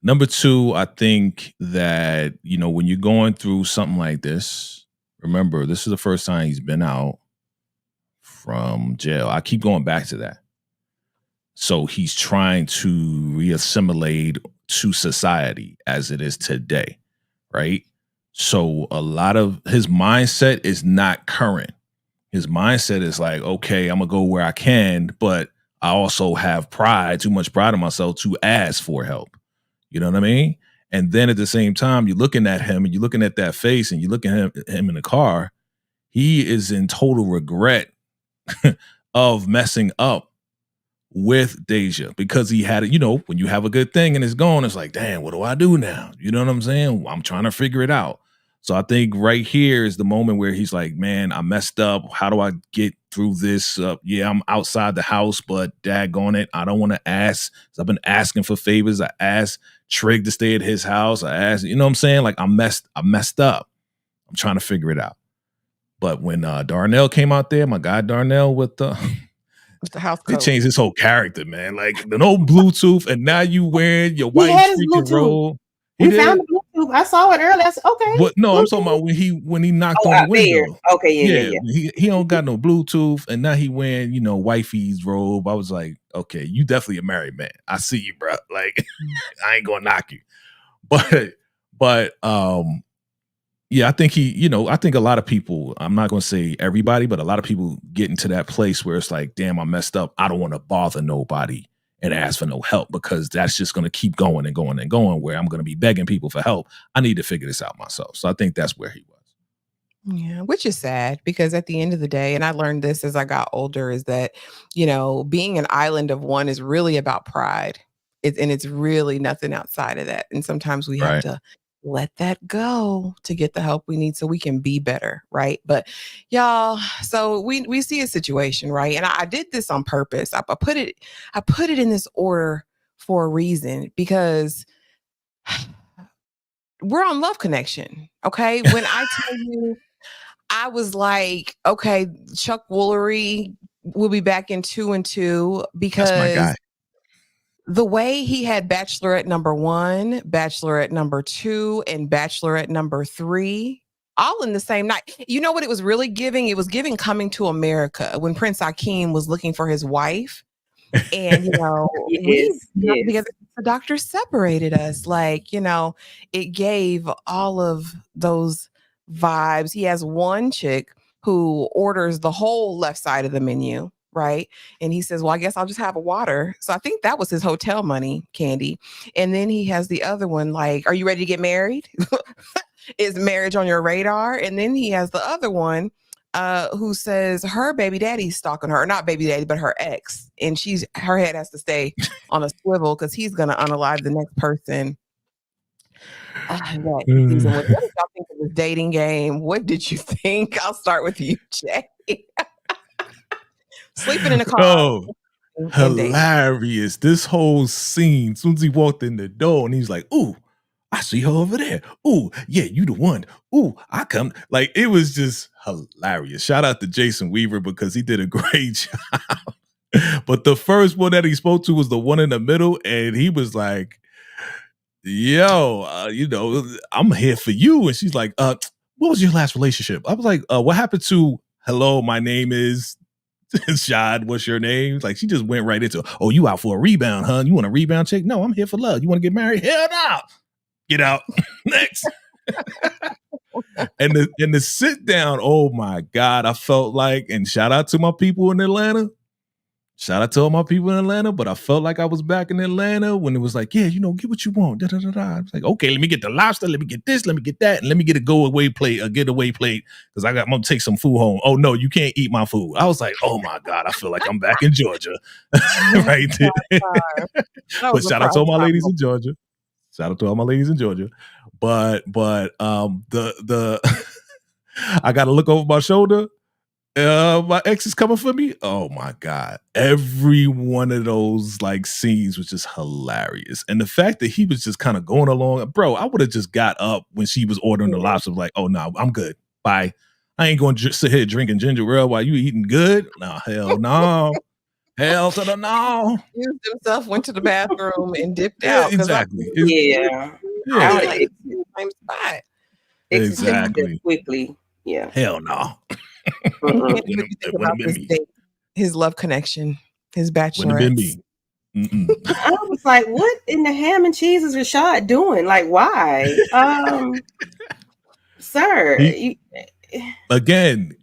Number two, I think that, when you're going through something like this, remember, this is the first time he's been out from jail. I keep going back to that. So he's trying to reassimilate to society as it is today, right? So a lot of his mindset is not current. His mindset is like, okay, I'm going to go where I can, but I also have too much pride in myself to ask for help. You know what I mean? And then at the same time, you're looking at him and you're looking at that face and you look at him in the car. He is in total regret of messing up with Deja because he had it. When you have a good thing and it's gone, it's like, damn, what do I do now? You know what I'm saying? I'm trying to figure it out. So I think right here is the moment where he's like, man, I messed up. How do I get through this? Yeah, I'm outside the house, but daggone it, I don't want to ask. So I've been asking for favors. I asked Trig to stay at his house. I asked, you know what I'm saying? Like, I messed up. I'm trying to figure it out. But when Darnell came out there, my guy Darnell with the house it coat. changed his whole character, man. Like, the no Bluetooth, and now you wearing your white freaking robe. We found the Bluetooth. I saw it earlier. I said, okay. But no, I'm talking about when he knocked on the window. There. Okay, yeah. He don't got no Bluetooth, and now he wearing, wifey's robe. I was like, okay, you definitely a married man. I see you, bro. Like, I ain't gonna knock you. But yeah, I think I think a lot of people, I'm not gonna say everybody, but a lot of people get into that place where it's like, damn, I messed up. I don't want to bother nobody and ask for no help, because that's just going to keep going and going and going, where I'm going to be begging people for help. I need to figure this out myself. So I think that's where he was. Yeah, which is sad because at the end of the day, and I learned this as I got older, is that, being an island of one is really about pride. And it's really nothing outside of that. And sometimes we have Right. to let that go to get the help we need so we can be better, right? But y'all, so we see a situation, right? And I did this on purpose. I put it in this order for a reason, because we're on Love Connection. Okay. When I tell you, I was like, okay, Chuck Woolery will be back in 2 and 2, That's my guy. because the way he had Bachelorette number 1, Bachelorette number 2, and Bachelorette number 3 all in the same night. You know what it was really giving? It was giving Coming to America, when Prince Akeem was looking for his wife. And, we got together, the doctor separated us. Like, it gave all of those vibes. He has one chick who orders the whole left side of the menu, right? And he says, well, I guess I'll just have a water. So I think that was his hotel money, Candy. And then he has the other one, like, are you ready to get married? Is marriage on your radar? And then he has the other one who says her baby daddy's stalking her, not baby daddy, but her ex. And her head has to stay on a swivel because he's going to unalive the next person. What did y'all think of this dating game? What did you think? I'll start with you, Jay. Sleeping in a car. Oh, hilarious. This whole scene, as soon as he walked in the door and he's like, ooh, I see her over there. Ooh, yeah, you the one. Ooh, I come. Like, it was just hilarious. Shout out to Jason Weaver, because he did a great job. But the first one that he spoke to was the one in the middle, and he was like, yo, I'm here for you. And she's like, what was your last relationship? I was like, what happened to, hello, my name is Shad, what's your name? Like, she just went right into, oh, you out for a rebound, huh? You want a rebound chick? No, I'm here for love. You want to get married? Hell no. Get out. Next. and the sit down, oh my God, I felt like, and shout out to my people in Atlanta. Shout out to all my people in Atlanta, but I felt like I was back in Atlanta when it was like, yeah, get what you want. Da, da, da, da. I was like, okay, let me get the lobster, let me get this, let me get that, and let me get a getaway plate, because I'm gonna take some food home. Oh no, you can't eat my food. I was like, oh my God, I feel like I'm back in Georgia. Right there. But shout out to all my ladies in Georgia. Shout out to all my ladies in Georgia. But the I gotta look over my shoulder. My ex is coming for me. Oh my God. Every one of those like scenes was just hilarious. And the fact that he was just kind of going along, bro, I would have just got up when she was ordering the lobster, like, oh no, I'm good. Bye. I ain't going to sit here drinking ginger ale while you eating good. No, hell no. Hell to the no. Used himself, went to the bathroom, and dipped out. Exactly. Same spot. Exactly. Quickly. Yeah. Hell no. What do you think about this date? His Love Connection, his Bachelorette. Wouldn't have been me. I was like, what in the ham and cheese is Rashad doing? Like, why? Sir. Again,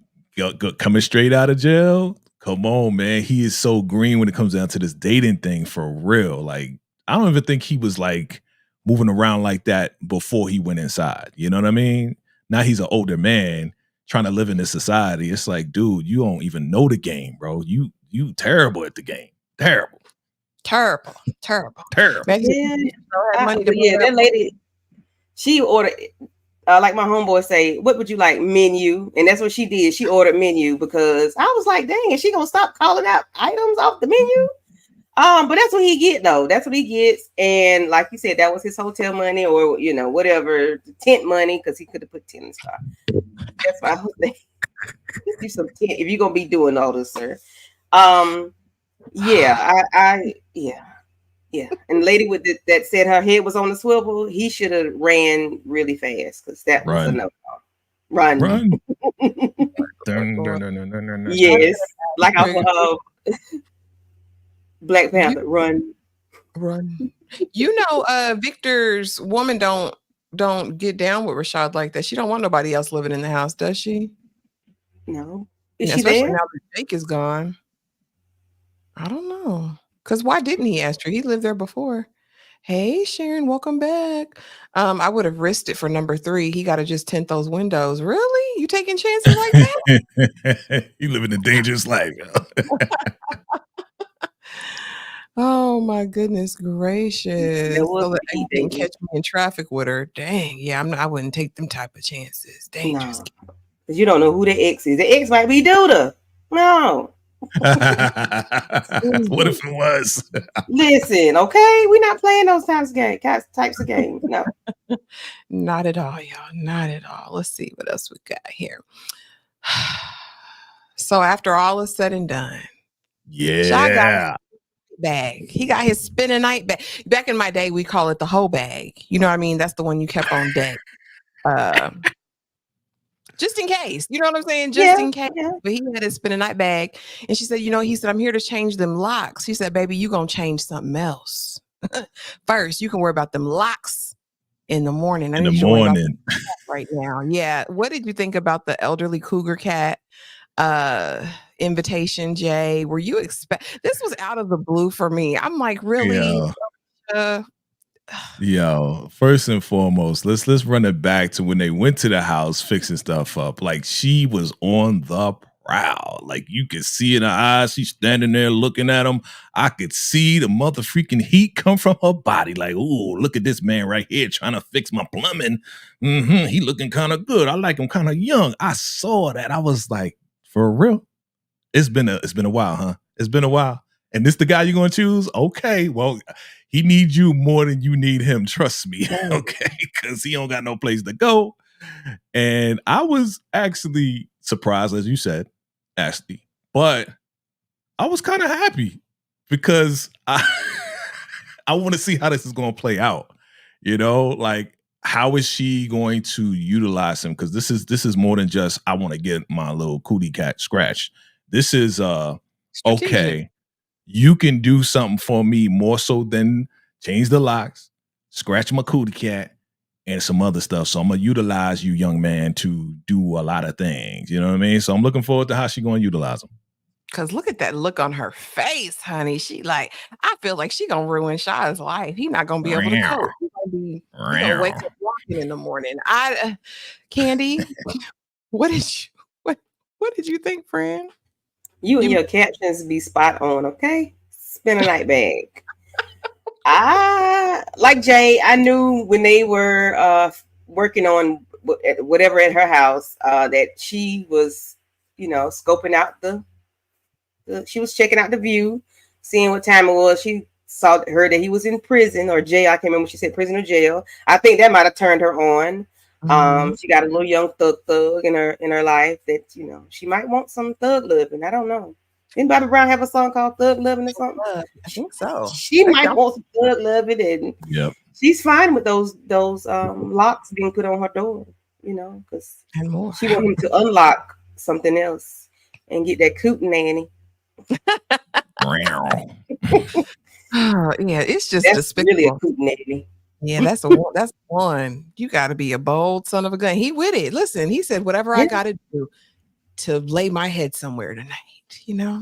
coming straight out of jail. Come on, man. He is so green when it comes down to this dating thing, for real. Like, I don't even think he was like moving around like that before he went inside. You know what I mean? Now he's an older man trying to live in this society. It's like, dude, you don't even know the game, bro. You terrible at the game. Terrible. Yeah, that lady, she ordered, like my homeboy say, what would you like? Menu. And that's what she did. She ordered menu, because I was like, dang, is she gonna stop calling out items off the menu? But that's what he get though. That's what he gets. And like you said, that was his hotel money, or whatever, tent money, because he could have put 10 in the car. That's why I was saying, do some tent if you're gonna be doing all this, sir. Yeah. And the lady with that said her head was on the swivel, he should have ran really fast, because that was a no. Run. Yes, like I Black Panther, run. Victor's woman don't get down with Rashad like that. She don't want nobody else living in the house, does she? No. Is she there? Now that Jake is gone. I don't know. Because why didn't he, Astrid? He lived there before. Hey, Sharon, welcome back. I would have risked it for number 3. He got to just tint those windows. Really? You taking chances like that? You living a dangerous life. Oh my goodness gracious! That was So that the he key, didn't baby. catch me in traffic with her. Dang, yeah, I wouldn't take them type of chances. Dangerous. No, because you don't know who the ex is. The ex might be Duda. No. What if it was? Listen, okay? We're not playing those types of games. No. Not at all, y'all. Not at all. Let's see what else we got here. So after all is said and done, Shy got his bag. He got his spin a night bag. Back in my day, we call it the whole bag. You know what I mean? That's the one you kept on deck. Just in case. You know what I'm saying? Just in case. Yeah. But he had his spin a night bag. And she said, he said, I'm here to change them locks. He said, baby, you gonna change something else. First, you can worry about them locks in the morning. In the morning. Right now. Yeah. What did you think about the elderly cougar cat invitation, Jay? Were you this was out of the blue for me. I'm like, really? Yo, first and foremost, let's run it back to when they went to the house fixing stuff up. Like, she was on the prowl. Like, you could see in her eyes, she's standing there looking at him. I could see the mother freaking heat come from her body. Like, ooh, look at this man right here trying to fix my plumbing. He looking kind of good. I like him kind of young. I saw that. I was like, for real? It's been a while, huh? It's been a while. And this the guy you're gonna choose? Okay, well, he needs you more than you need him. Trust me, okay? Because he don't got no place to go. And I was actually surprised, as you said, Ashley, but I was kind of happy because I want to see how this is going to play out. Like, how is she going to utilize him? Because this is more than just I want to get my little cootie cat scratched. This is okay. You can do something for me more so than change the locks, scratch my cootie cat, and some other stuff. So I'm gonna utilize you, young man, to do a lot of things. You know what I mean? So I'm looking forward to how she's gonna utilize him. Cause look at that look on her face, honey. I feel like she gonna ruin Shy's life. He's not gonna be able to cope. He's gonna wake up walking in the morning. Candy, what did you think, friend? You and your captions be spot on, okay? Spin a night bag. Like Jay, I knew when they were working on whatever at her house that she was, scoping out she was checking out the view, seeing what time it was. She heard that he was in prison or jail. I can't remember what she said, prison or jail. I think that might have turned her on. She got a little young thug in her life that she might want some thug loving. I don't know. Didn't Bobby Brown have a song called Thug Loving or something? I think so. She might want some thug loving, and she's fine with those locks being put on her door, because and more. She want him to unlock something else and get that coot nanny. Yeah, it's just that's despicable. Really a coot nanny. Yeah, that's one. You got to be a bold son of a gun. He with it. Listen, he said, whatever I got to do to lay my head somewhere tonight.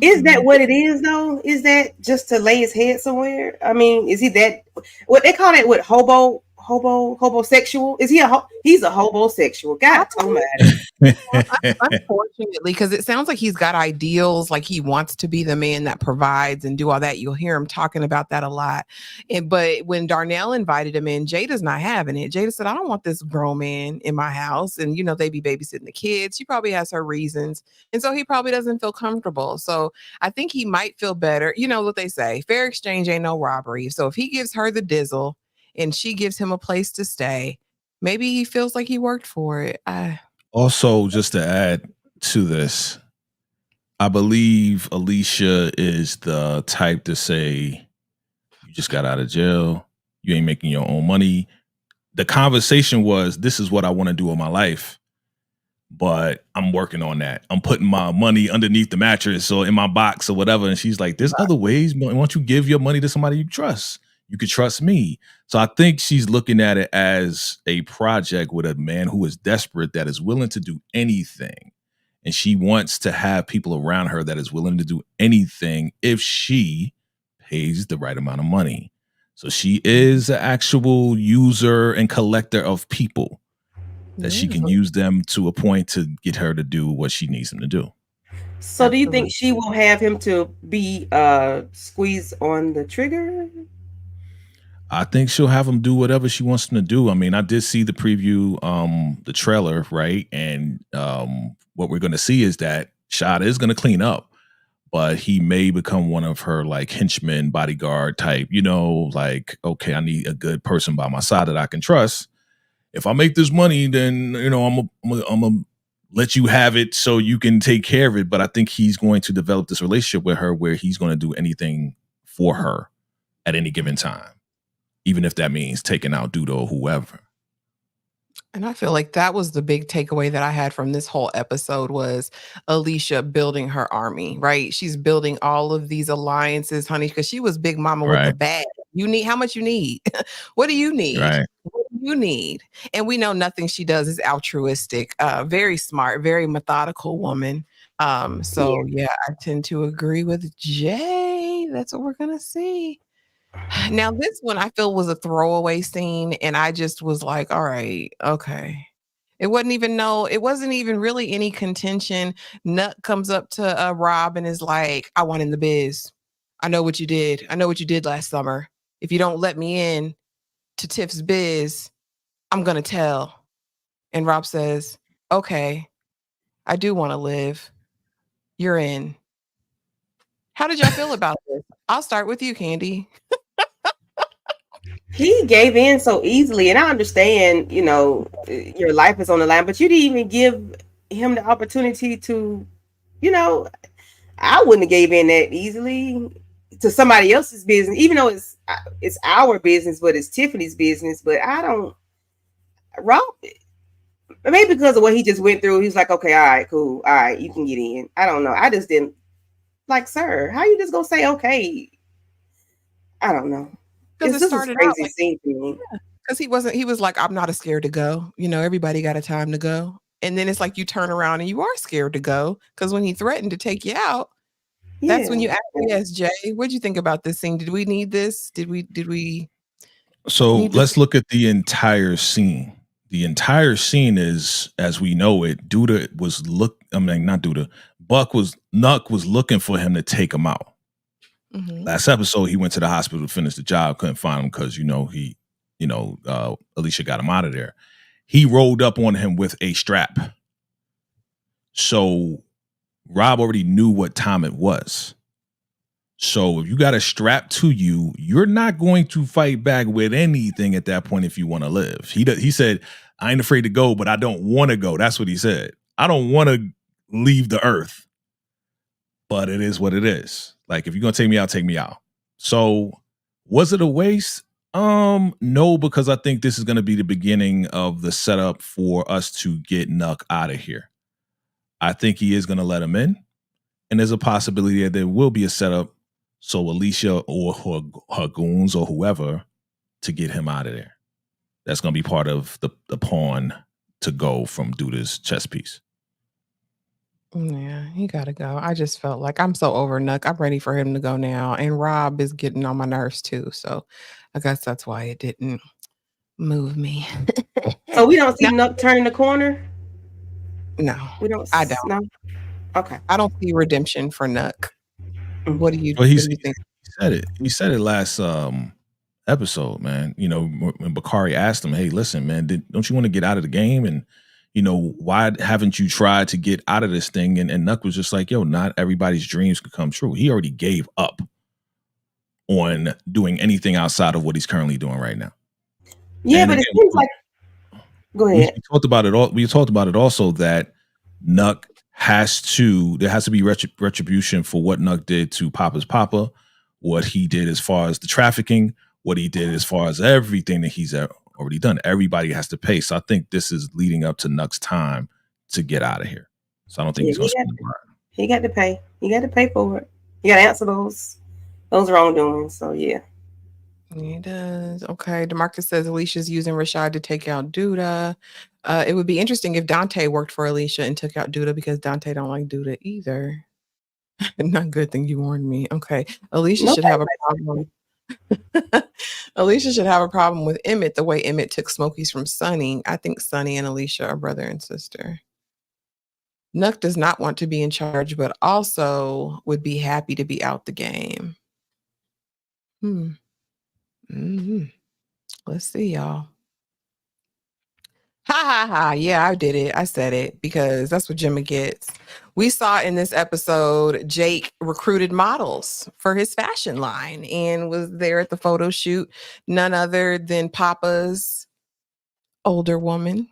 Is that what it is though? Is that just to lay his head somewhere? I mean, is he that what they call it? What hobosexual? Is he he's a hobosexual? God almighty. Unfortunately, because it sounds like he's got ideals, like he wants to be the man that provides and do all that. You'll hear him talking about that a lot. But when Darnell invited him in, Jada's not having it. Jada said, I don't want this grown man in my house. And, they be babysitting the kids. She probably has her reasons. And so he probably doesn't feel comfortable. So I think he might feel better. You know what they say, fair exchange ain't no robbery. So if he gives her the dizzle and she gives him a place to stay, maybe he feels like he worked for it. Also, just to add to this, I believe Alicia is the type to say, you just got out of jail. You ain't making your own money. The conversation was, this is what I want to do in my life, but I'm working on that. I'm putting my money underneath the mattress or in my box or whatever. And she's like, there's other ways. Why don't you give your money to somebody you trust? You could trust me. So I think she's looking at it as a project with a man who is desperate, that is willing to do anything. And she wants to have people around her that is willing to do anything if she pays the right amount of money. So she is an actual user and collector of people that she can use them to a point to get her to do what she needs them to do. So do you think she will have him to be squeezed on the trigger? I think she'll have him do whatever she wants him to do. I mean, I did see the preview, the trailer, right? And what we're going to see is that Shad is going to clean up, but he may become one of her like henchmen, bodyguard type, like, okay, I need a good person by my side that I can trust. If I make this money, then, I'm going to let you have it so you can take care of it. But I think he's going to develop this relationship with her where he's going to do anything for her at any given time, even if that means taking out Duda or whoever. And I feel like that was the big takeaway that I had from this whole episode was Alicia building her army, right? She's building all of these alliances, honey, because she was big mama with the bag. You need, how much you need? What do you need? Right. What do you need? And we know nothing she does is altruistic. Very smart, very methodical woman. So yeah, I tend to agree with Jay. That's what we're going to see. Now, this one I feel was a throwaway scene, and I just was like, all right, okay. It wasn't even really any contention. Nut comes up to Rob and is like, I want in the biz. I know what you did. I know what you did last summer. If you don't let me in to Tiff's biz, I'm going to tell. And Rob says, okay, I do want to live. You're in. How did y'all feel about this? I'll start with you, Candy. He gave in so easily, and I understand, your life is on the line, but you didn't even give him the opportunity to, I wouldn't have gave in that easily to somebody else's business, even though it's our business, but it's Tiffany's business. But Rob, maybe because of what he just went through, he's like, okay, all right, cool, all right, you can get in. I don't know. I just didn't like, sir, how you just gonna say okay? I don't know. Because it started out like, scene for me. Because he was like, I'm not scared to go. Everybody got a time to go. And then it's like you turn around and you are scared to go. Because when he threatened to take you out, that's when you asked Jay, what'd you think about this scene? Did we need this? Did we? So let's look at the entire scene. The entire scene is, as we know it, Nuck was looking for him to take him out. Mm-hmm. Last episode, he went to the hospital to finish the job, couldn't find him because, Alicia got him out of there. He rolled up on him with a strap. So Rob already knew what time it was. So if you got a strap to you, you're not going to fight back with anything at that point if you want to live. He said, I ain't afraid to go, but I don't want to go. That's what he said. I don't want to leave the earth. But it is what it is. Like, if you're going to take me out, take me out. So was it a waste? No, because I think this is going to be the beginning of the setup for us to get Nuck out of here. I think he is going to let him in. And there's a possibility that there will be a setup so Alicia or her goons or whoever to get him out of there. That's going to be part of the pawn to go from Duda's chess piece. Yeah, he gotta go. I just felt like I'm so over Nuck. I'm ready for him to go now. And Rob is getting on my nerves too. So I guess that's why it didn't move me. So we don't see Nuck turning the corner? No. We don't. I don't. No? Okay. I don't see redemption for Nuck. What do you think? He said it. He said it last episode, man. When Bakari asked him, hey, listen, man, don't you want to get out of the game? And why haven't you tried to get out of this thing? And Nuck was just like, yo, not everybody's dreams could come true. He already gave up on doing anything outside of what he's currently doing right now. Yeah, but it seems like, go ahead. We talked about it all. We talked about it also that Nuck there has to be retribution for what Nuck did to Papa's Papa, what he did as far as the trafficking, what he did as far as everything that he's already done. Everybody has to pay. So I think this is leading up to Nuck's time to get out of here. So I don't think he's going to spend the money. He got to pay. He got to pay for it. He got to answer those wrongdoings. So yeah. He does. Okay. DeMarcus says Alicia's using Rashad to take out Duda. It would be interesting if Dante worked for Alicia and took out Duda because Dante don't like Duda either. Not good thing you warned me. Okay. Alicia Nobody should have a likes problem. Alicia should have a problem with Emmett the way Emmett took Smokies from Sonny. I think Sonny and Alicia are brother and sister. Nuck does not want to be in charge, but also would be happy to be out the game. Let's see, y'all. Ha ha ha. Yeah, I did it. I said it because that's what Gemma gets. We saw in this episode, Jake recruited models for his fashion line and was there at the photo shoot. None other than Papa's older woman.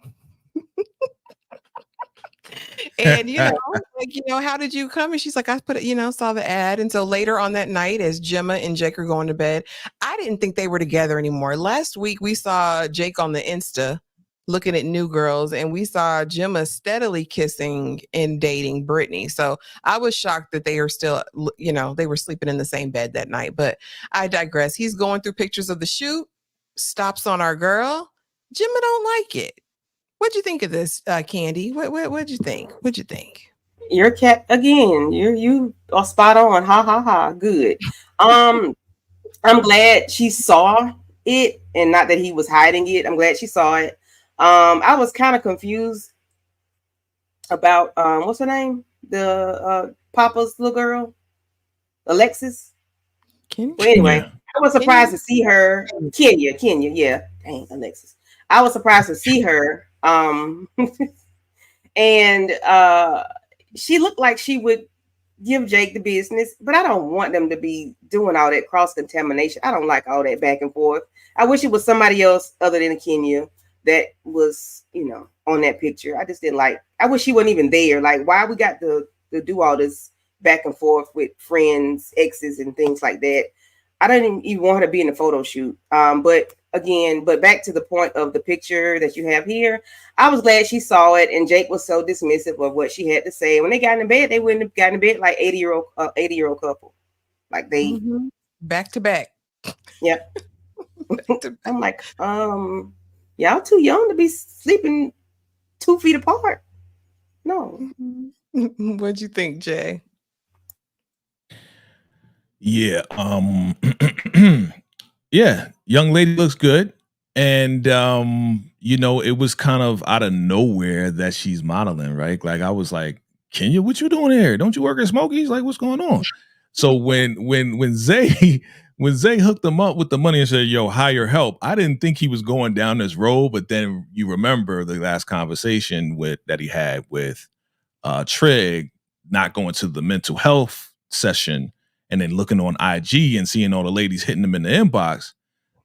And how did you come? And she's like, I put it, saw the ad. And so later on that night, as Gemma and Jake are going to bed, I didn't think they were together anymore. Last week we saw Jake on the Insta looking at new girls, and we saw Gemma steadily kissing and dating Brittany. So I was shocked that they are still, they were sleeping in the same bed that night. But I digress. He's going through pictures of the shoot, stops on our girl. Gemma don't like it. What'd you think of this, Candy? What'd you think? Your cat again. You are spot on. Ha ha ha. Good. I'm glad she saw it, and not that he was hiding it. I'm glad she saw it. I was kind of confused about what's her name? The Papa's little girl, Alexis. Well, anyway, I was surprised to see her. Kenya. Yeah. Dang, Alexis. I was surprised to see her. And she looked like she would give Jake the business, but I don't want them to be doing all that cross contamination. I don't like all that back and forth. I wish it was somebody else other than Kenya that was, on that picture. I just didn't like. I wish she wasn't even there. Like, why we got to do all this back and forth with friends, exes, and things like that. I didn't even want her to be in the photo shoot. But back to the point of the picture that you have here, I was glad she saw it, and Jake was so dismissive of what she had to say. When they got in bed, they wouldn't have gotten in bed like 80-year-old couple, like they back to back. Yeah. I'm like, y'all too young to be sleeping 2 feet apart. No. What'd you think, Jay? Yeah. Yeah, young lady looks good. And it was kind of out of nowhere that she's modeling, right? Like I was like, Kenya, what you doing here? Don't you work at Smokies? Like, what's going on? So when Zay hooked them up with the money and said, yo, hire help, I didn't think he was going down this road. But then you remember the last conversation that he had with Trig, not going to the mental health session and then looking on IG and seeing all the ladies hitting them in the inbox.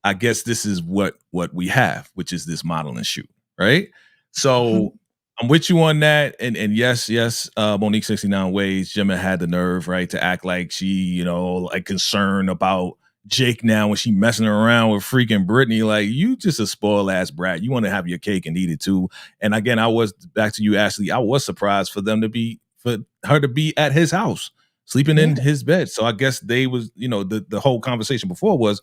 I guess this is what we have, which is this modeling shoot, right? So I'm with you on that. And yes, Monique 69 Ways, Gemma had the nerve, right, to act like she, like concerned about Jake now when she messing around with freaking Brittany. Like, you just a spoiled ass brat. You want to have your cake and eat it too. And again, I was, back to you, Ashley, I was surprised for her to be at his house, sleeping in his bed. So I guess they was, the whole conversation before was,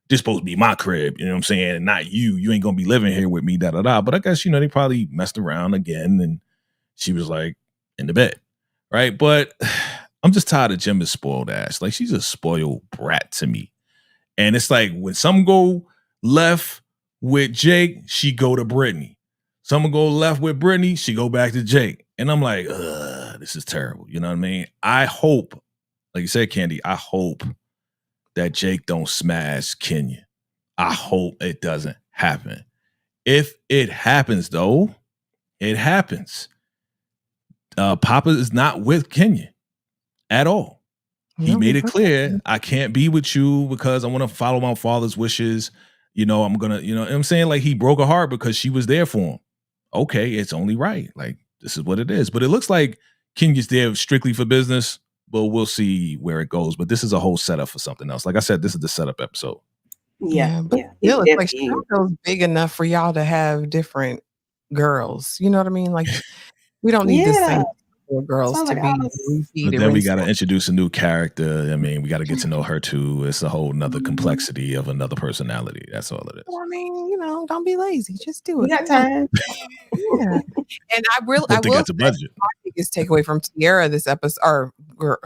this supposed to be my crib, you know what I'm saying? And not you. You ain't gonna be living here with me, da-da-da. But I guess, they probably messed around again and she was like in the bed, right? But I'm just tired of Gemma's spoiled ass. Like, she's a spoiled brat to me. And it's like when some go left with Jake, she go to Brittany. Someone go left with Brittany, she go back to Jake. And I'm like, this is terrible. You know what I mean? I hope, like you said, Candy, I hope that Jake don't smash Kenya. I hope it doesn't happen. If it happens, though, it happens. Papa is not with Kenya at all. He made it clear, I can't be with you because I want to follow my father's wishes. I'm going to, I'm saying, like, he broke her heart because she was there for him. Okay, it's only right. Like, this is what it is. But it looks like Kenya's there strictly for business. But we'll see where it goes. But this is a whole setup for something else. Like I said, this is the setup episode. Yeah. Still, it's like Chicago's big enough for y'all to have different girls. You know what I mean? Like, we don't need the same girls to be. But then we got to introduce a new character. I mean, we got to get to know her too. It's a whole nother complexity of another personality. That's all it is. I mean, don't be lazy. Just do it. We got time. Yeah. And I will got the budget. My biggest takeaway from Tiara this episode, or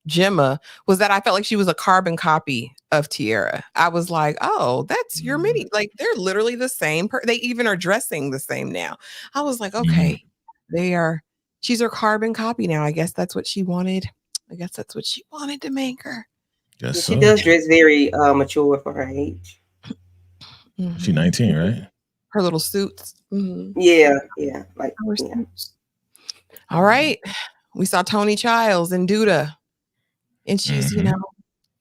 Gemma was that I felt like she was a carbon copy of Tierra. I was like, oh, that's your mini. Like they're literally the same. They even are dressing the same now. I was like, okay, she's her carbon copy now. I guess that's what she wanted. I guess that's what she wanted to make her. Yeah, she does dress very mature for her age. She 19, right? Her little suits. Mm-hmm. Yeah. Like suits. All right. We saw Tony Childs and Duda. And she's, you know,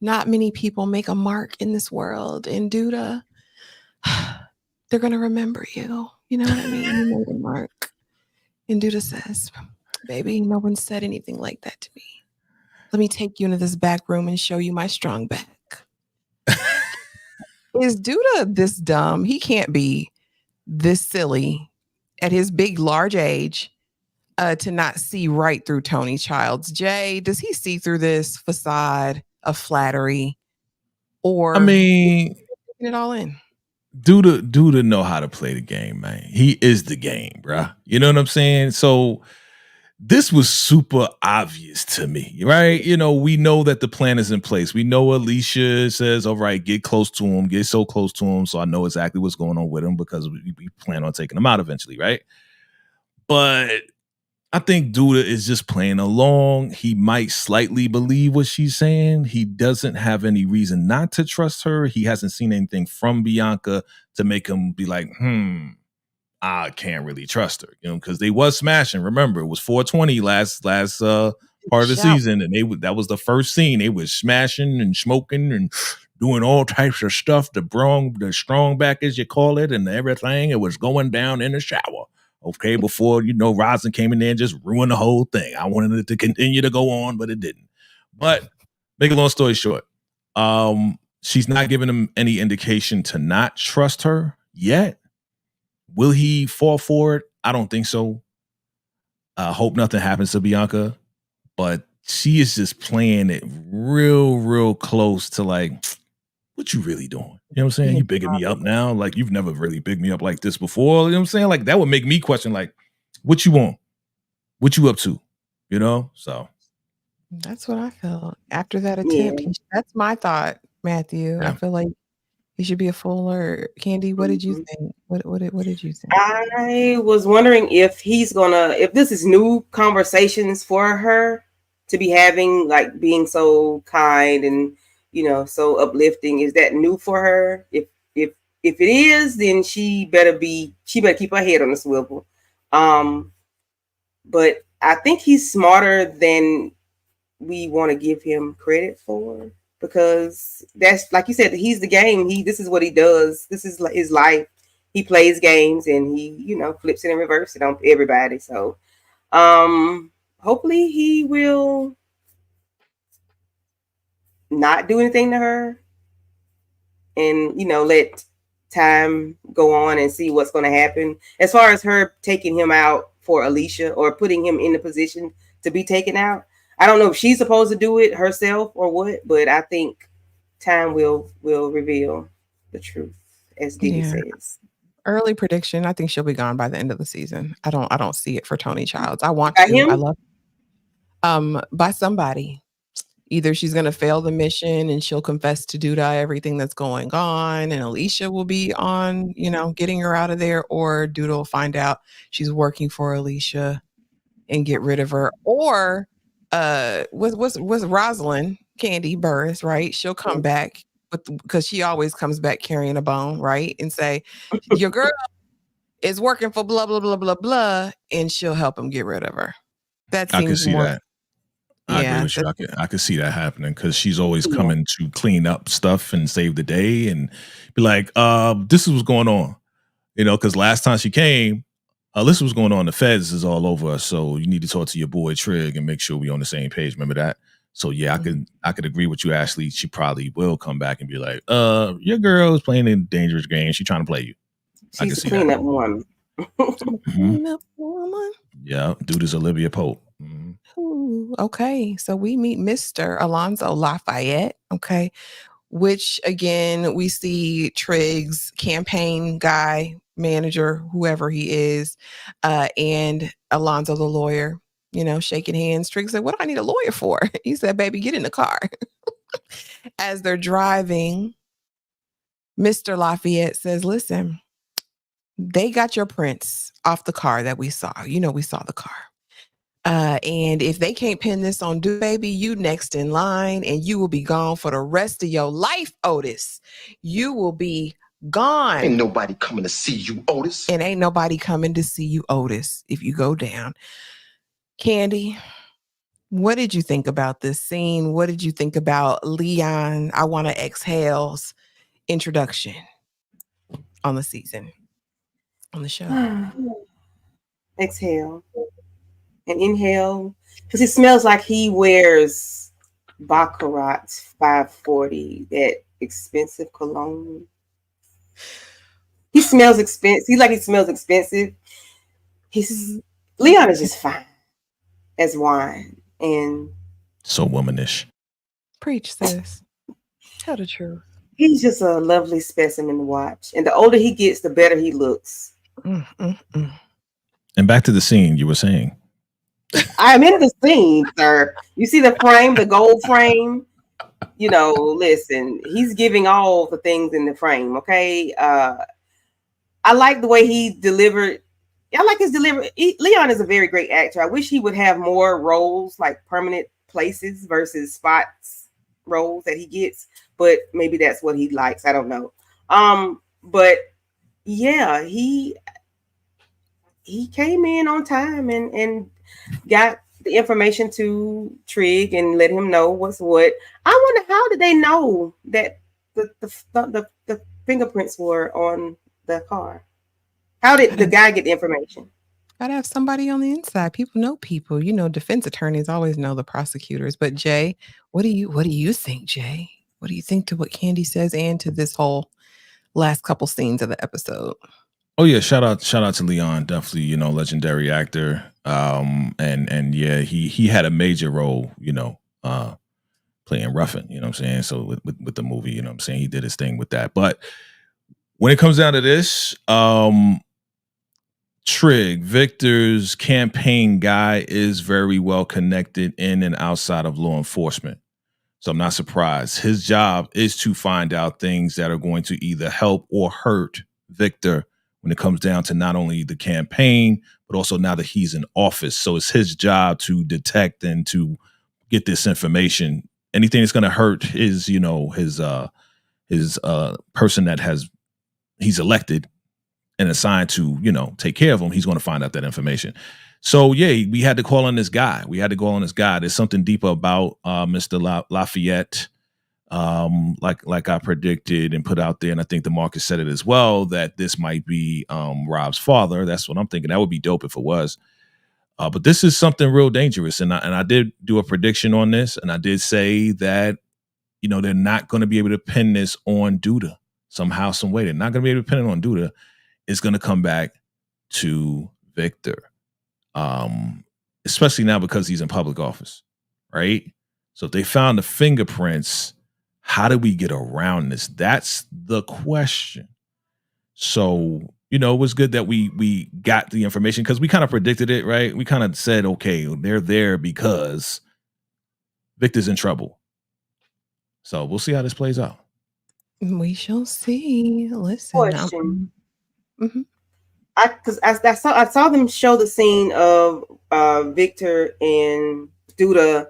not many people make a mark in this world. And Duda, they're going to remember you. You know what I mean? You made a mark. And Duda says, baby, no one said anything like that to me. Let me take you into this back room and show you my strong back. Is Duda this dumb? He can't be this silly at his big, large age to not see right through Tony Childs. Jay, does he see through this facade of flattery? Or I mean, taking it all in? Duda know how to play the game, man. He is the game, bruh. You know what I'm saying? So this was super obvious to me, right? You know, we know that the plan is in place. We know Alicia says, all right, get close to him, get so close to him, so I know exactly what's going on with him because we plan on taking him out eventually, right? But I think Duda is just playing along. He might slightly believe what she's saying. He doesn't have any reason not to trust her. He hasn't seen anything from Bianca to make him be like, I can't really trust her, you know, because they was smashing. Remember, it was 420 last part of the season, and that was the first scene. They was smashing and smoking and doing all types of stuff. The strong back, as you call it, and everything. It was going down in the shower. Okay, before Rosin came in there and just ruined the whole thing. I wanted it to continue to go on, but it didn't. But make a long story short, she's not giving him any indication to not trust her yet. Will he fall for it? I don't think so. I hope nothing happens to Bianca, but she is just playing it real close to like, what you really doing? You know what I'm saying? You bigging me up now? Like, you've never really bigged me up like this before. You know what I'm saying? Like, that would make me question, like, what you want? What you up to? You know? So. That's what I felt. After that attempt, that's my thought, Matthew. Yeah. I feel like he should be a full alert. Candy, what did you think? What did you think? I was wondering if if this is new conversations for her to be having, like being so kind and, so uplifting. Is that new for her? If it is, then she better keep her head on the swivel. But I think he's smarter than we want to give him credit for. Because that's, like you said, he's the game. This is what he does. This is his life. He plays games and he, flips it and reverses it on everybody. So, hopefully he will not do anything to her and, let time go on and see what's going to happen. As far as her taking him out for Alicia or putting him in the position to be taken out, I don't know if she's supposed to do it herself or what, but I think time will reveal the truth, as Diddy says. Early prediction: I think she'll be gone by the end of the season. I don't see it for Tony Childs. I want to. I love by somebody. Either she's going to fail the mission and she'll confess to Duda everything that's going on, and Alicia will be on, getting her out of there, or Duda will find out she's working for Alicia and get rid of her, or was Rosalind Candy Burris, right? She'll come back because she always comes back carrying a bone, right? And say, your girl is working for blah, blah, blah, blah, blah. And she'll help him get rid of her. That seems I can see more, that. I agree with you. I can see that happening because she's always coming to clean up stuff and save the day and be like, this is what's going on. Because last time she came, this was going on. The feds is all over us, so you need to talk to your boy Trig and make sure we on the same page. Remember that? So yeah, I could agree with you, Ashley. She probably will come back and be like, your girl is playing a dangerous game. She's trying to play you. She's a cleanup woman. Cleanup woman. Yeah, dude is Olivia Pope. Mm-hmm. Ooh, okay, so we meet Mr. Alonzo Lafayette. Okay, which again we see Trig's campaign guy, manager, whoever he is, and Alonzo the lawyer shaking hands. Trig said, "What do I need a lawyer for?" He said, "Baby, get in the car." As they're driving, Mr. Lafayette says, "Listen, they got your prints off the car that we saw. We saw the car. And if they can't pin this on Duda, baby, you next in line, and you will be gone for the rest of your life, Otis. You will be gone. Ain't nobody coming to see you, Otis. And ain't nobody coming to see you, Otis, if you go down." Candy, what did you think about this scene? What did you think about Leon, I Want to Exhale's introduction on the season, on the show? Exhale and inhale, because it smells like he wears Baccarat 540, that expensive cologne. He smells expensive. He smells expensive. Leon is just fine as wine, and So womanish. Preach, sis. Tell the truth. he's just a lovely specimen to watch. And the older he gets, the better he looks. And back to the scene you were saying. I'm in the scene, sir. You see the frame, the gold frame? Listen, he's giving all the things in the frame, okay? I like the way he delivered. I like his delivery. Leon is a very great actor. I wish he would have more roles, like permanent places versus spots roles that he gets. But maybe that's what he likes. I don't know. But yeah, he came in on time and got the information to Trig and let him know what's what. I wonder, how did they know that the fingerprints were on the car? How did the guy get the information? Gotta have somebody on the inside. People know people. Defense attorneys always know the prosecutors. But Jay, what do you think, Jay? What do you think to what Candy says and to this whole last couple scenes of the episode? Oh yeah, shout out to Leon, definitely, legendary actor. And yeah, he had a major role, playing Ruffin, you know what I'm saying? So with the movie, you know what I'm saying, he did his thing with that. But when it comes down to this, Trig, Victor's campaign guy, is very well connected in and outside of law enforcement. So I'm not surprised. His job is to find out things that are going to either help or hurt Victor when it comes down to not only the campaign, but also now that he's in office. So it's his job to detect and to get this information. Anything that's going to hurt his, his person that he's elected and assigned to, take care of him, he's going to find out that information. So yeah, we had to call on this guy. There's something deeper about Mr. Lafayette, like I predicted and put out there, and I think DeMarcus said it as well, that this might be Rob's father. That's what I'm thinking. That would be dope if it was. But this is something real dangerous, and I did do a prediction on this, and I did say that they're not going to be able to pin this on Duda somehow, some way. They're not going to be able to pin it on Duda. It's going to come back to Victor, especially now because he's in public office, right? So if they found the fingerprints, how do we get around this? That's the question. So, it was good that we got the information because we kind of predicted it, right? We kind of said, okay, they're there because Victor's in trouble. So we'll see how this plays out. We shall see. Listen. Question. I saw them show the scene of Victor and Duda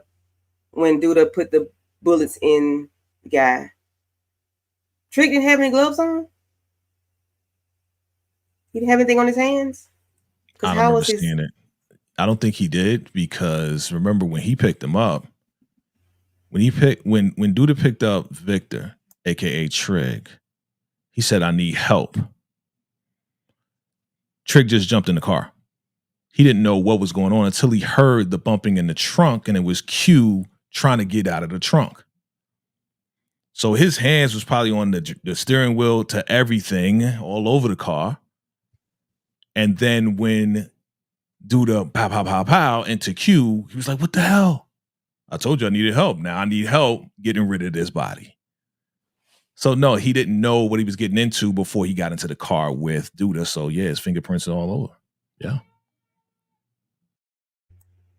when Duda put the bullets in the guy. Trig didn't have any gloves on? He didn't have anything on his hands? I don't understand it. I don't think he did, because remember when he picked him up, when Duda picked up Victor, aka Trig, he said, "I need help." Trig just jumped in the car. He didn't know what was going on until he heard the bumping in the trunk, and it was Q trying to get out of the trunk. So his hands was probably on the steering wheel to everything, all over the car. And then when Duda pow, pow, pow, pow into Q, he was like, "What the hell? I told you I needed help. Now I need help getting rid of this body." So no, he didn't know what he was getting into before he got into the car with Duda. So yeah, his fingerprints are all over. Yeah.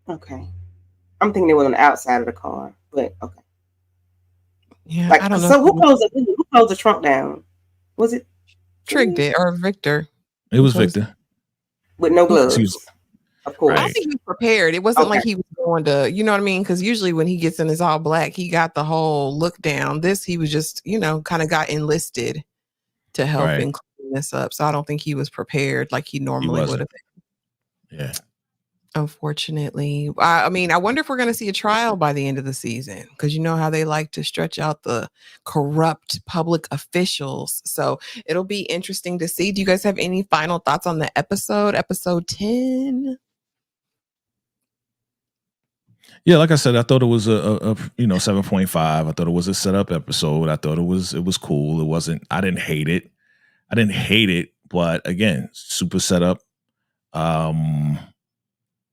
Okay. I'm thinking they were on the outside of the car, but okay. Yeah, Like, I don't know. so who closed the trunk down? Was it Trig Trig? did or Victor? It was Close. Victor. With no Who- gloves? He was- Of course. I Right. think he was prepared. It wasn't like Okay. he was going to, you know what I mean? Because usually when he gets in his all black, he got the whole look down. This, he was just, kind of got enlisted to help Right. and clean this up. So I don't think he was prepared like he normally would wasn't. have. Yeah. Unfortunately, I mean, I wonder if we're going to see a trial by the end of the season because you know how they like to stretch out the corrupt public officials. So it'll be interesting to see. Do you guys have any final thoughts on the episode 10? Yeah, like I said, I thought it was a 7.5. I thought it was a setup episode. I thought it was cool. It wasn't. I didn't hate it, but again, super setup.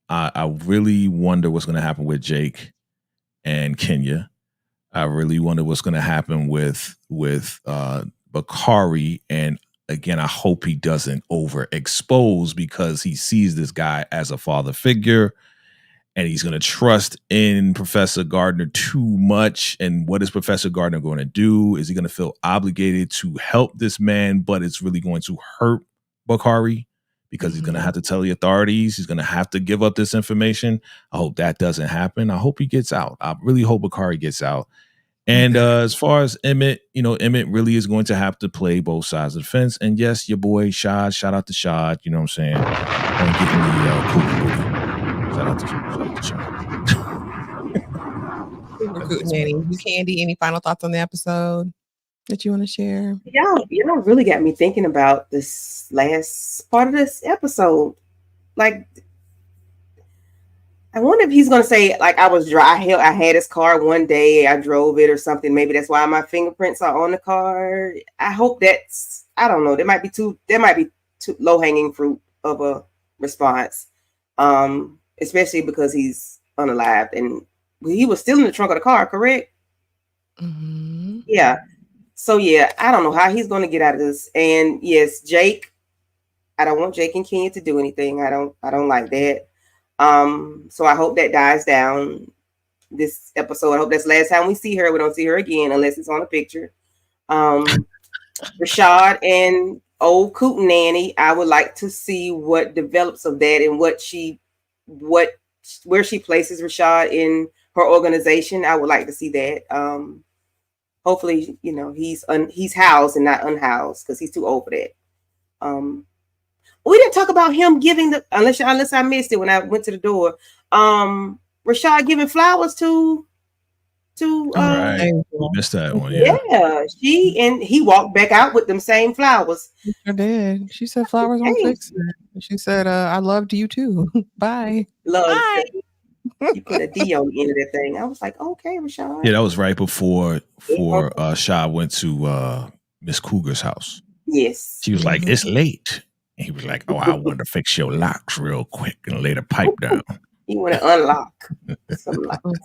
I really wonder what's going to happen with Jake and Kenya. I really wonder what's going to happen with Bakari. And again, I hope he doesn't overexpose because he sees this guy as a father figure and he's going to trust in Professor Gardner too much. And what is Professor Gardner going to do? Is he going to feel obligated to help this man, but it's really going to hurt Bakari? Because he's going to have to tell the authorities. He's going to have to give up this information. I hope that doesn't happen. I hope he gets out. I really hope Bakari gets out. And as far as Emmett, Emmett really is going to have to play both sides of the fence. And yes, your boy Shad, shout out to Shad. You know what I'm saying? I'm getting the cool. Shout out to Shad. You, Candy, any final thoughts on the episode that you want to share? Y'all really got me thinking about this last part of this episode. Like, I wonder if he's gonna say, like, I had his car one day, I drove it or something. Maybe that's why my fingerprints are on the car. I hope I don't know. There might be too low hanging fruit of a response. Especially because he's unalived and he was still in the trunk of the car, correct? Mm-hmm. Yeah. So yeah, I don't know how he's going to get out of this. And yes, Jake, I don't want Jake and Kenya to do anything. I don't like that. So I hope that dies down this episode. I hope that's the last time we see her. We don't see her again unless it's on a picture. Rashad and old Coot Nanny, I would like to see what develops of that and where she places Rashad in her organization. I would like to see that. Hopefully, he's housed and not unhoused because he's too old for that. We didn't talk about him giving unless I missed it when I went to the door. Rashad giving flowers to right. Missed that one. Yeah. He walked back out with them same flowers. She sure did. She said flowers won't fix it. She said, I loved you too. Bye. Bye. You put a D on the end of that thing. I was like, okay, Rashad. Yeah, that was right before Shad went to Miss Cougar's house. Yes. She was like, it's late. And he was like, oh, I want to fix your locks real quick and lay the pipe down. You want to unlock some locks.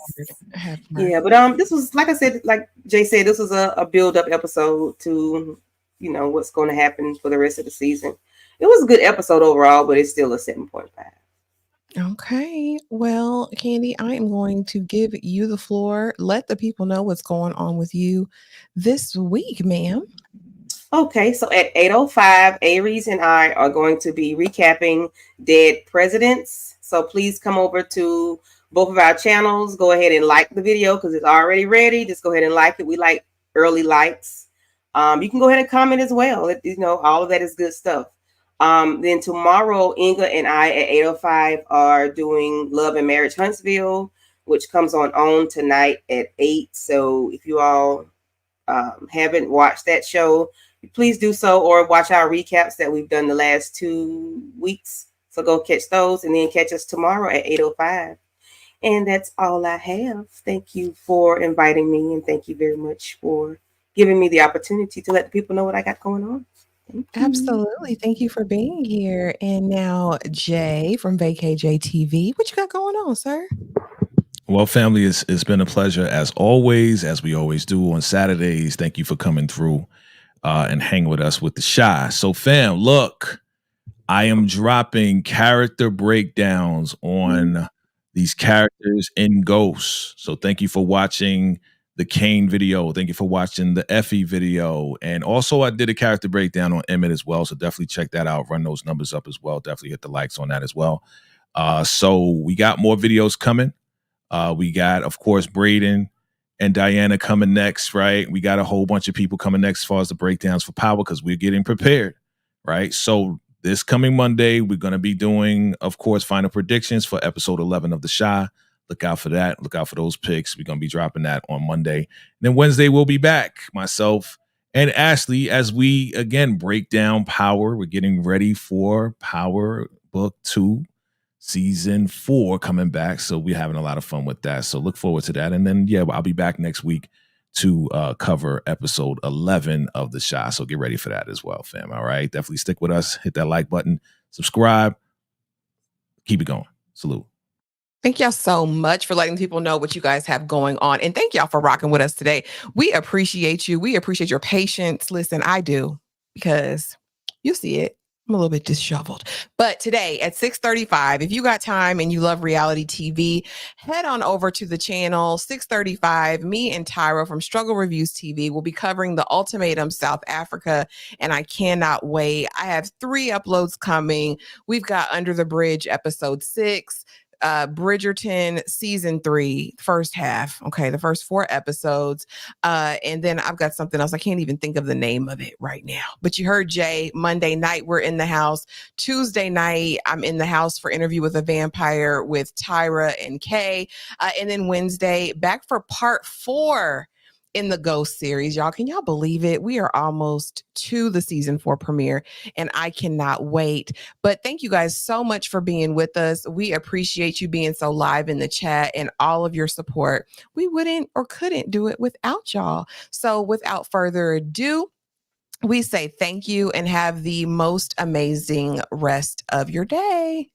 Yeah, but this was, like I said, like Jay said, this was a build-up episode to, what's going to happen for the rest of the season. It was a good episode overall, but it's still a 7.5. Okay. Well, Candy, I am going to give you the floor. Let the people know what's going on with you this week, ma'am. Okay, so at 8:05, Aries and I are going to be recapping Dead Presidents. So please come over to both of our channels. Go ahead and like the video because it's already ready. Just go ahead and like it. We like early likes. You can go ahead and comment as well. All of that is good stuff. Then tomorrow, Inga and I at 8:05 are doing Love and Marriage Huntsville, which comes on tonight at 8. So if you all haven't watched that show, please do so, or watch our recaps that we've done the last 2 weeks. So go catch those and then catch us tomorrow at 8:05. And that's all I have. Thank you for inviting me, and thank you very much for giving me the opportunity to let the people know what I got going on. Absolutely. Thank you for being here. And now, Jay from VKJ TV, what you got going on, sir? Well, family, it's been a pleasure as always, as we always do on Saturdays. Thank you for coming through and hang with us with the Shy. So, fam, look, I am dropping character breakdowns on these characters in Ghosts. So thank you for watching the Kane video. Thank you for watching the Effie video. And also I did a character breakdown on Emmett as well. So definitely check that out. Run those numbers up as well. Definitely hit the likes on that as well. So we got more videos coming. We got, of course, Braden and Diana coming next, right? We got a whole bunch of people coming next as far as the breakdowns for Power because we're getting prepared, right? So this coming Monday, we're going to be doing, of course, final predictions for episode 11 of The Chi. Look out for that. Look out for those picks. We're going to be dropping that on Monday. And then Wednesday, we'll be back, myself and Ashley, as we, again, break down Power. We're getting ready for Power Book 2. Season 4 coming back. So we're having a lot of fun with that. So look forward to that. And then, yeah, I'll be back next week to cover episode 11 of The Chi. So get ready for that as well, fam. All right. Definitely stick with us. Hit that like button. Subscribe. Keep it going. Salute. Thank y'all so much for letting people know what you guys have going on. And thank y'all for rocking with us today. We appreciate you. We appreciate your patience. Listen, I do, because you see it. I'm a little bit disheveled. But today at 6:35, if you got time and you love reality TV, head on over to the channel 6:35. Me and Tyra from Struggle Reviews TV will be covering the Ultimatum South Africa, and I cannot wait. I have 3 uploads coming. We've got Under the Bridge episode 6. Bridgerton season 3, first half. Okay, the first 4 episodes. And then I've got something else. I can't even think of the name of it right now. But you heard Jay. Monday night, we're in the house. Tuesday night, I'm in the house for Interview with a Vampire with Tyra and Kay. And then Wednesday, back for part 4 in the Ghost series. Y'all, can y'all believe it? We are almost to the season 4 premiere, and I cannot wait. But thank you guys so much for being with us. We appreciate you being so live in the chat and all of your support. We wouldn't or couldn't do it without y'all. So without further ado, we say thank you and have the most amazing rest of your day.